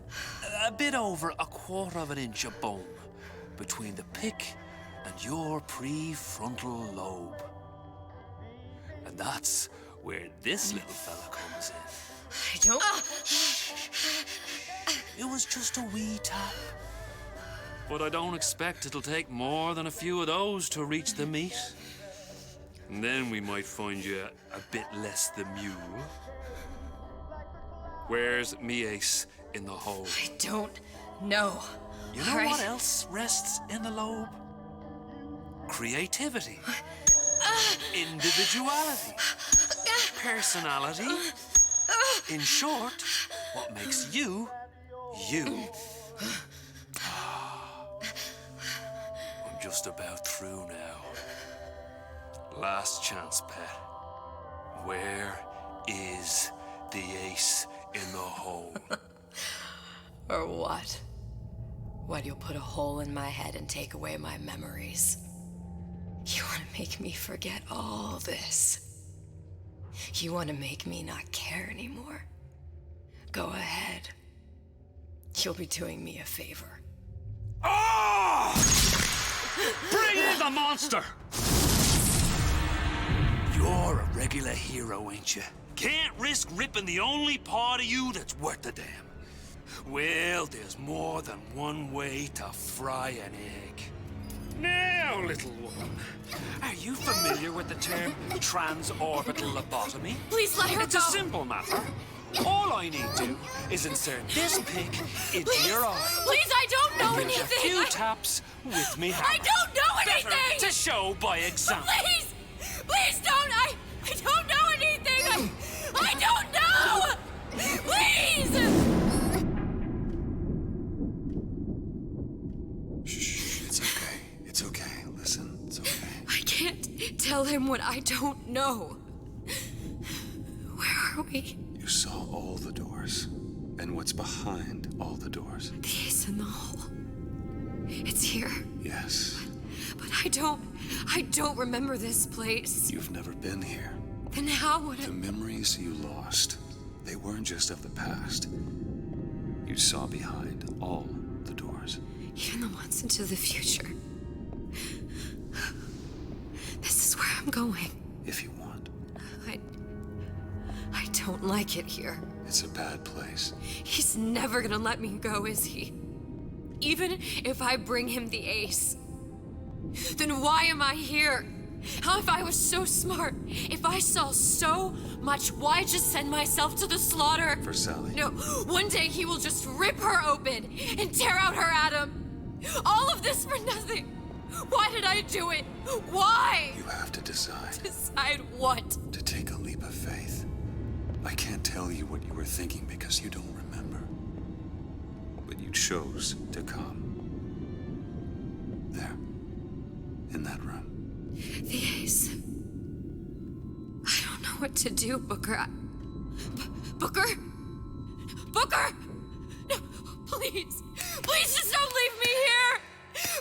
a bit over 1/4 inch of bone between the pick and your prefrontal lobe. And that's where this little fella comes in. I don't... It was just a wee tap. But I don't expect it'll take more than a few of those to reach the meat. And then we might find you a bit less the mule. Where's me ace in the hole? I don't know. You know what else rests in the lobe? Creativity. Individuality. Personality. In short, what makes you, you. I'm just about through now. Last chance, pet. Where is the ace in the hole? Or what? What, you'll put a hole in my head and take away my memories? You want to make me forget all this? You want to make me not care anymore? Go ahead. You'll be doing me a favor. Oh! Bring in the monster! You're a regular hero, ain't you? Can't risk ripping the only part of you that's worth a damn. Well, there's more than one way to fry an egg. Now, little woman, are you familiar with the term transorbital lobotomy? Please let her It's go. a simple matter. All I need to is insert this pick into your eye. Please, I don't know Give anything. a few taps with me hammer. I don't know anything. Better to show by example. Please, please don't. I don't know anything. I don't know. Please. Shh, it's okay. It's okay. Listen, it's okay. I can't tell him what I don't know. Where are we? You saw all the doors. And what's behind all the doors? The ace in the hole. It's here. Yes. But I don't remember this place. You've never been here. Then how would The memories you lost, they weren't just of the past. You saw behind all the doors. Even the ones into the future. This is where I'm going. If you want. I don't like it here. It's a bad place. He's never gonna let me go, is he? Even if I bring him the ace. Then why am I here? How if I was so smart? If I saw so much, why just send myself to the slaughter? For Sally. No, one day he will just rip her open and tear out her atom. All of this for nothing. Why did I do it? Why? You have to decide. Decide what? To take a leap of faith. I can't tell you what you were thinking because you don't remember. But you chose to come. There. in that room. The ace. I don't know what to do, Booker. Booker? Booker! No, please. Please just don't leave me here!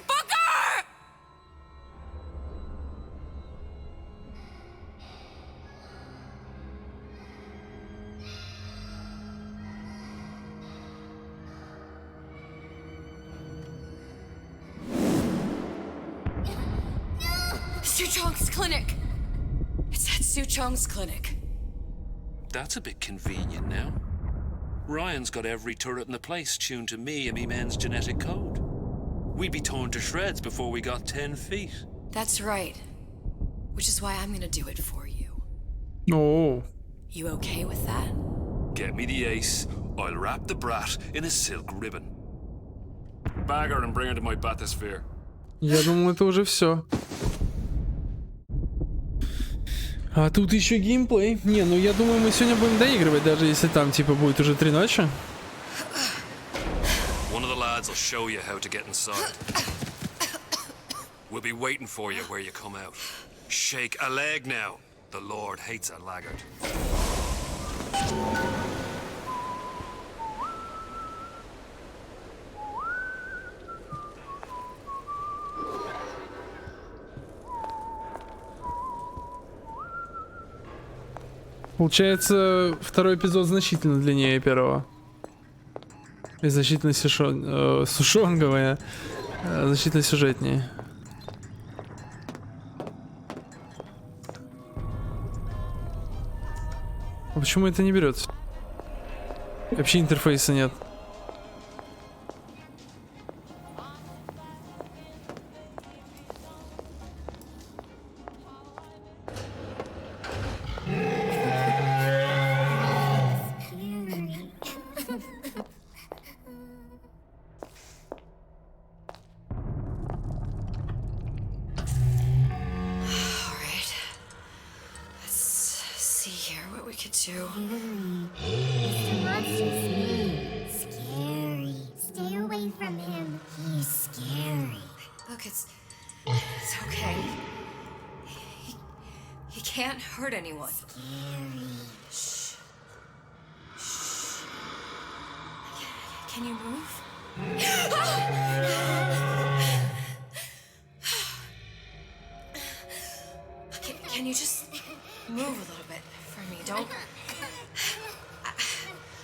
Booker! Suchong's clinic! It's at Suchong's clinic. That's a bit convenient now. Ryan's got every turret in the place tuned to me and me men's genetic code. We'd be torn to shreds before we got 10 feet. That's right. Which is why I'm gonna do it for you. Oh. You okay with that? Get me the ace, I'll wrap the brat in a silk ribbon. Bag her and bring her to my bathysphere. Я думал, это уже все. А тут еще геймплей. Не, ну я думаю, мы сегодня будем доигрывать, даже если там типа будет уже 3 ночи. One of the lads will show you how to get inside. We'll be waiting for you where you come out. Shake a leg now. The Lord hates a laggard. Получается, второй эпизод значительно длиннее первого. И значительно сушонговая, значительно сюжетнее. А почему это не берется? Вообще интерфейса нет. Can you move? Can you just move a little bit for me? Don't.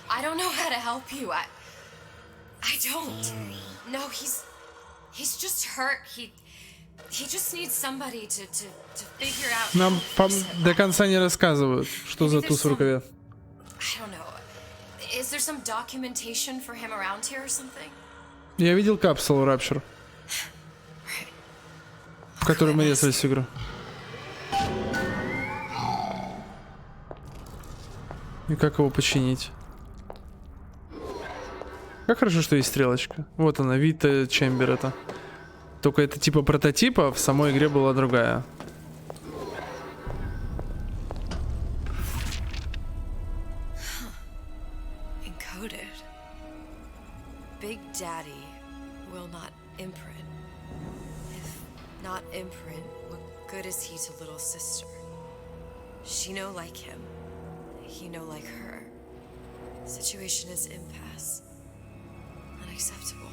I don't know how to help you. I don't. No, he's just hurt. He just needs somebody to figure out. Нам до конца не рассказывают, что за туз в рукаве. I don't know. Is there some documentation for him around here or something? Я видел капсулу Rapture, в которой мы резали всю игру. И как его починить? Как хорошо, что есть стрелочка. Вот она, Вита Чембер это. Только это типа прототипа, в самой игре была другая. Big Daddy will not imprint. If not imprint, what good is he to little sister? She no like him. He no like her. Situation is impasse. Unacceptable.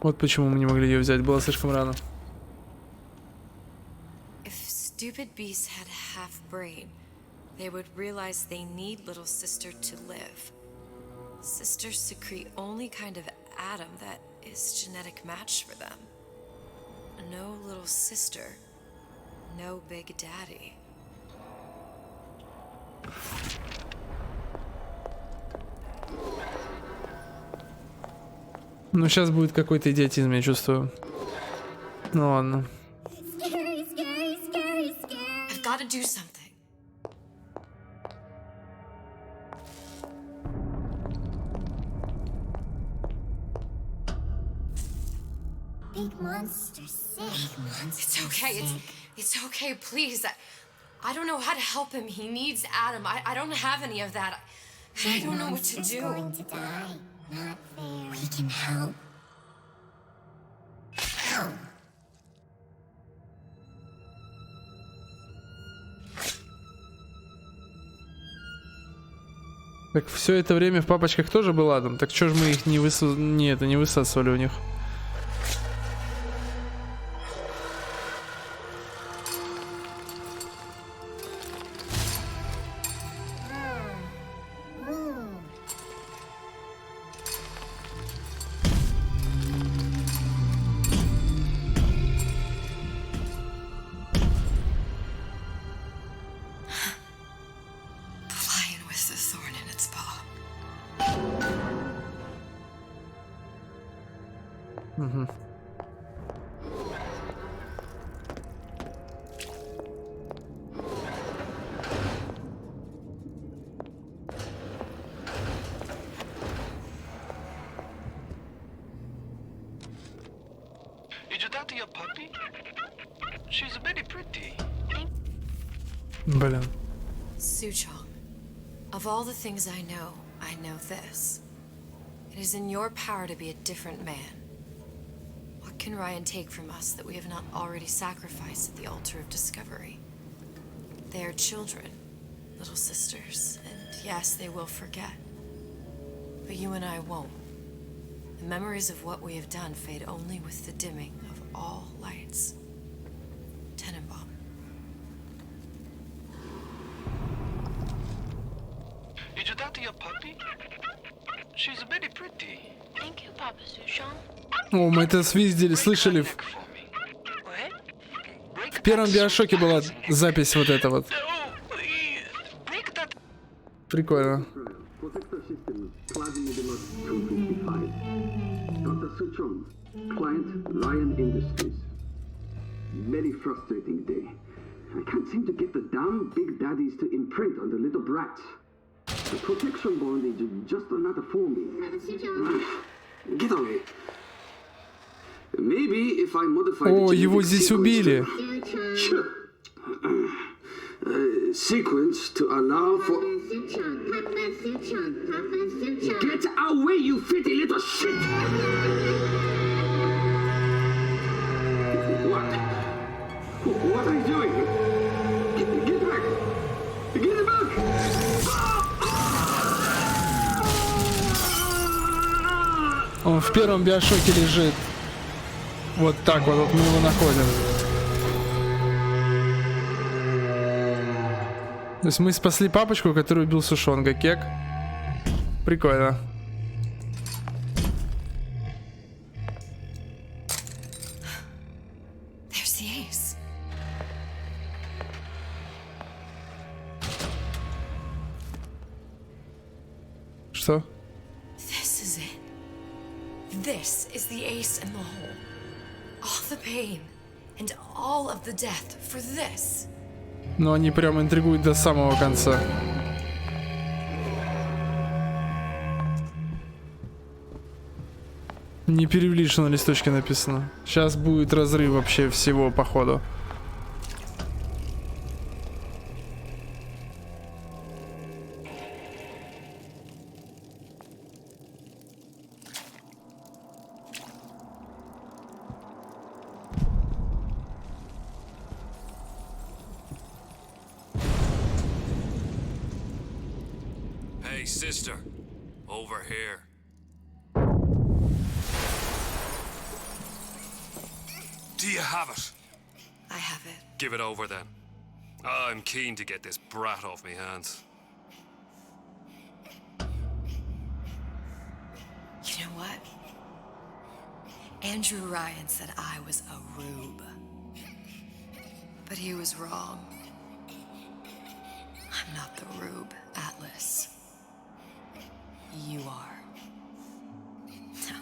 Вот почему мы не могли ее взять, было слишком рано. Stupid beasts had half brain, they would realize they need little sister to live. Sisters secrete only kind of atom that is genetic match for them. No little sister, no big daddy. Ну сейчас будет какой-то идиотизм, я чувствую. Ну ладно. Gotta do something. Big monster sick. It's okay. It's okay. Please. I don't know how to help him. He needs Adam. I don't have any of that. I don't know what to Monster's do. going to die. Not fair. We can help. Help. Так все это время в папочках тоже был Адам. Так что ж мы их не высасывали у них? The lion with the thorn in its paw. Угу. Did you talk to your puppy? She's very pretty. Блин. Suchong, of all the things I know this. It is in your power to be a different man. What can Ryan take from us that we have not already sacrificed at the altar of discovery? They are children, little sisters, and yes, they will forget. But you and I won't. The memories of what we have done fade only with the dimming of all lights. Tenenbaum. Did you talk to your puppy? She's very pretty. Thank you, Papa Suchong. О, мы это видели, слышали. В первом Биошоке была запись вот эта вот. Прикольно. Dr. Suchong, client Ryan Industries. Very frustrating day. I can't seem to get the damn big daddies to imprint on the little brats. The protection bondage is just another forming. Get away. Maybe if I modify О, the его genetic здесь sequence убили. sequence to allow for... Get away, you fitty little shit! What? What are you doing? Get back! Get back! Он в первом Биошоке лежит. Вот так вот, мы его находим. То есть мы спасли папочку, который убил Сушонга. Кек. Прикольно. There's the ace. Что? This is it. This is the ace in the hole. All the pain and all of the death for this. Но они прям интригуют до самого конца. Не перевелись, что на листочке написано. Сейчас будет разрыв вообще всего, походу. Hey, sister. Over here. Do you have it? I have it. Give it over then. I'm keen to get this brat off me hands. You know what? Andrew Ryan said I was a rube. But he was wrong. I'm not the rube, Atlas. You are. No.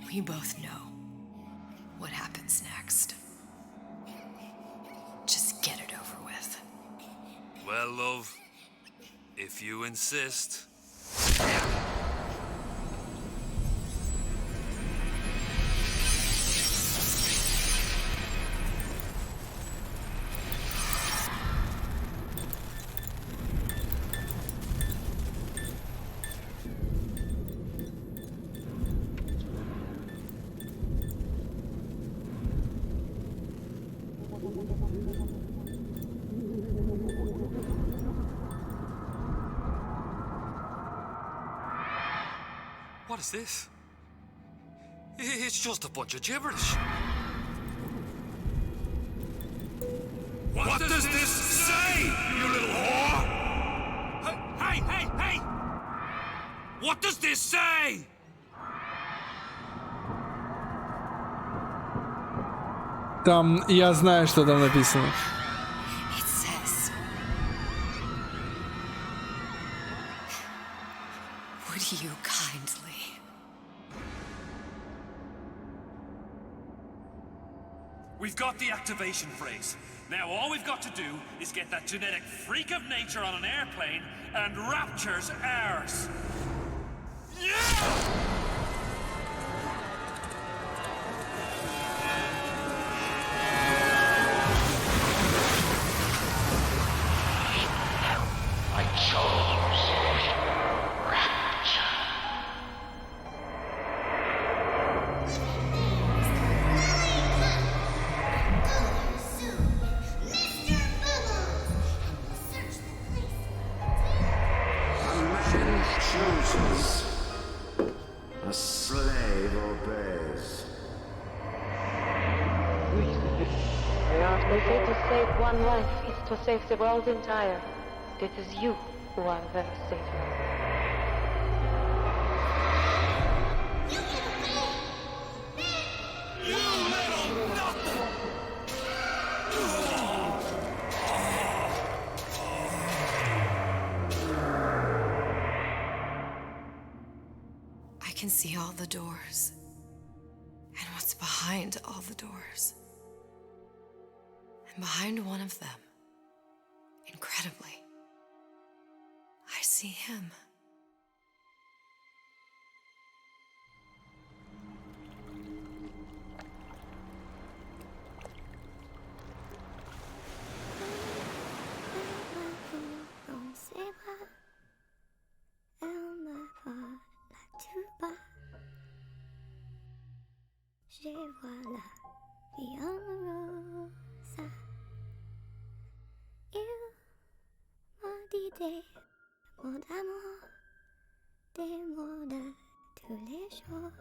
We both know what happens next. Just get it over with. Well, love, if you insist. What is this? It's just a bunch of gibberish. What does this say, you little whore? Hey! What does this say? Там, я знаю, что там написано. It says, would you kindly? We've got the activation phrase. Now all we've got to do is get that genetic freak of nature on an airplane and Rapture's ours. Yeah! I chose Rapture. A man chooses, a slave obeys. They say to save one life is to save the world entire. It is you who are their savior. I can see all the doors and what's behind all the doors. And behind one of them, incredibly, I see him. Dans ses bras, elle me vole la tuba. Je vois la vie en rosa. Il m'a dit des mots d'amour, des mots de tous les jours.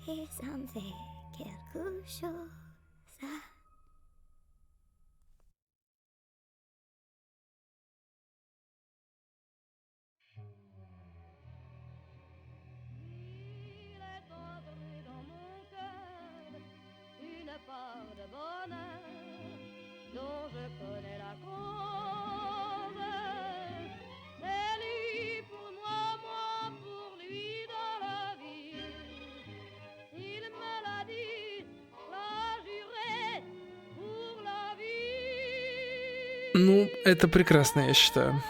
Et ça me fait quelque chose. Une part de bonheur dont je connais la cause. C'est lui pour moi, moi pour lui dans la vie. S'il me l'a dit, l'a juré pour la vie. Ну, это прекрасно, я считаю.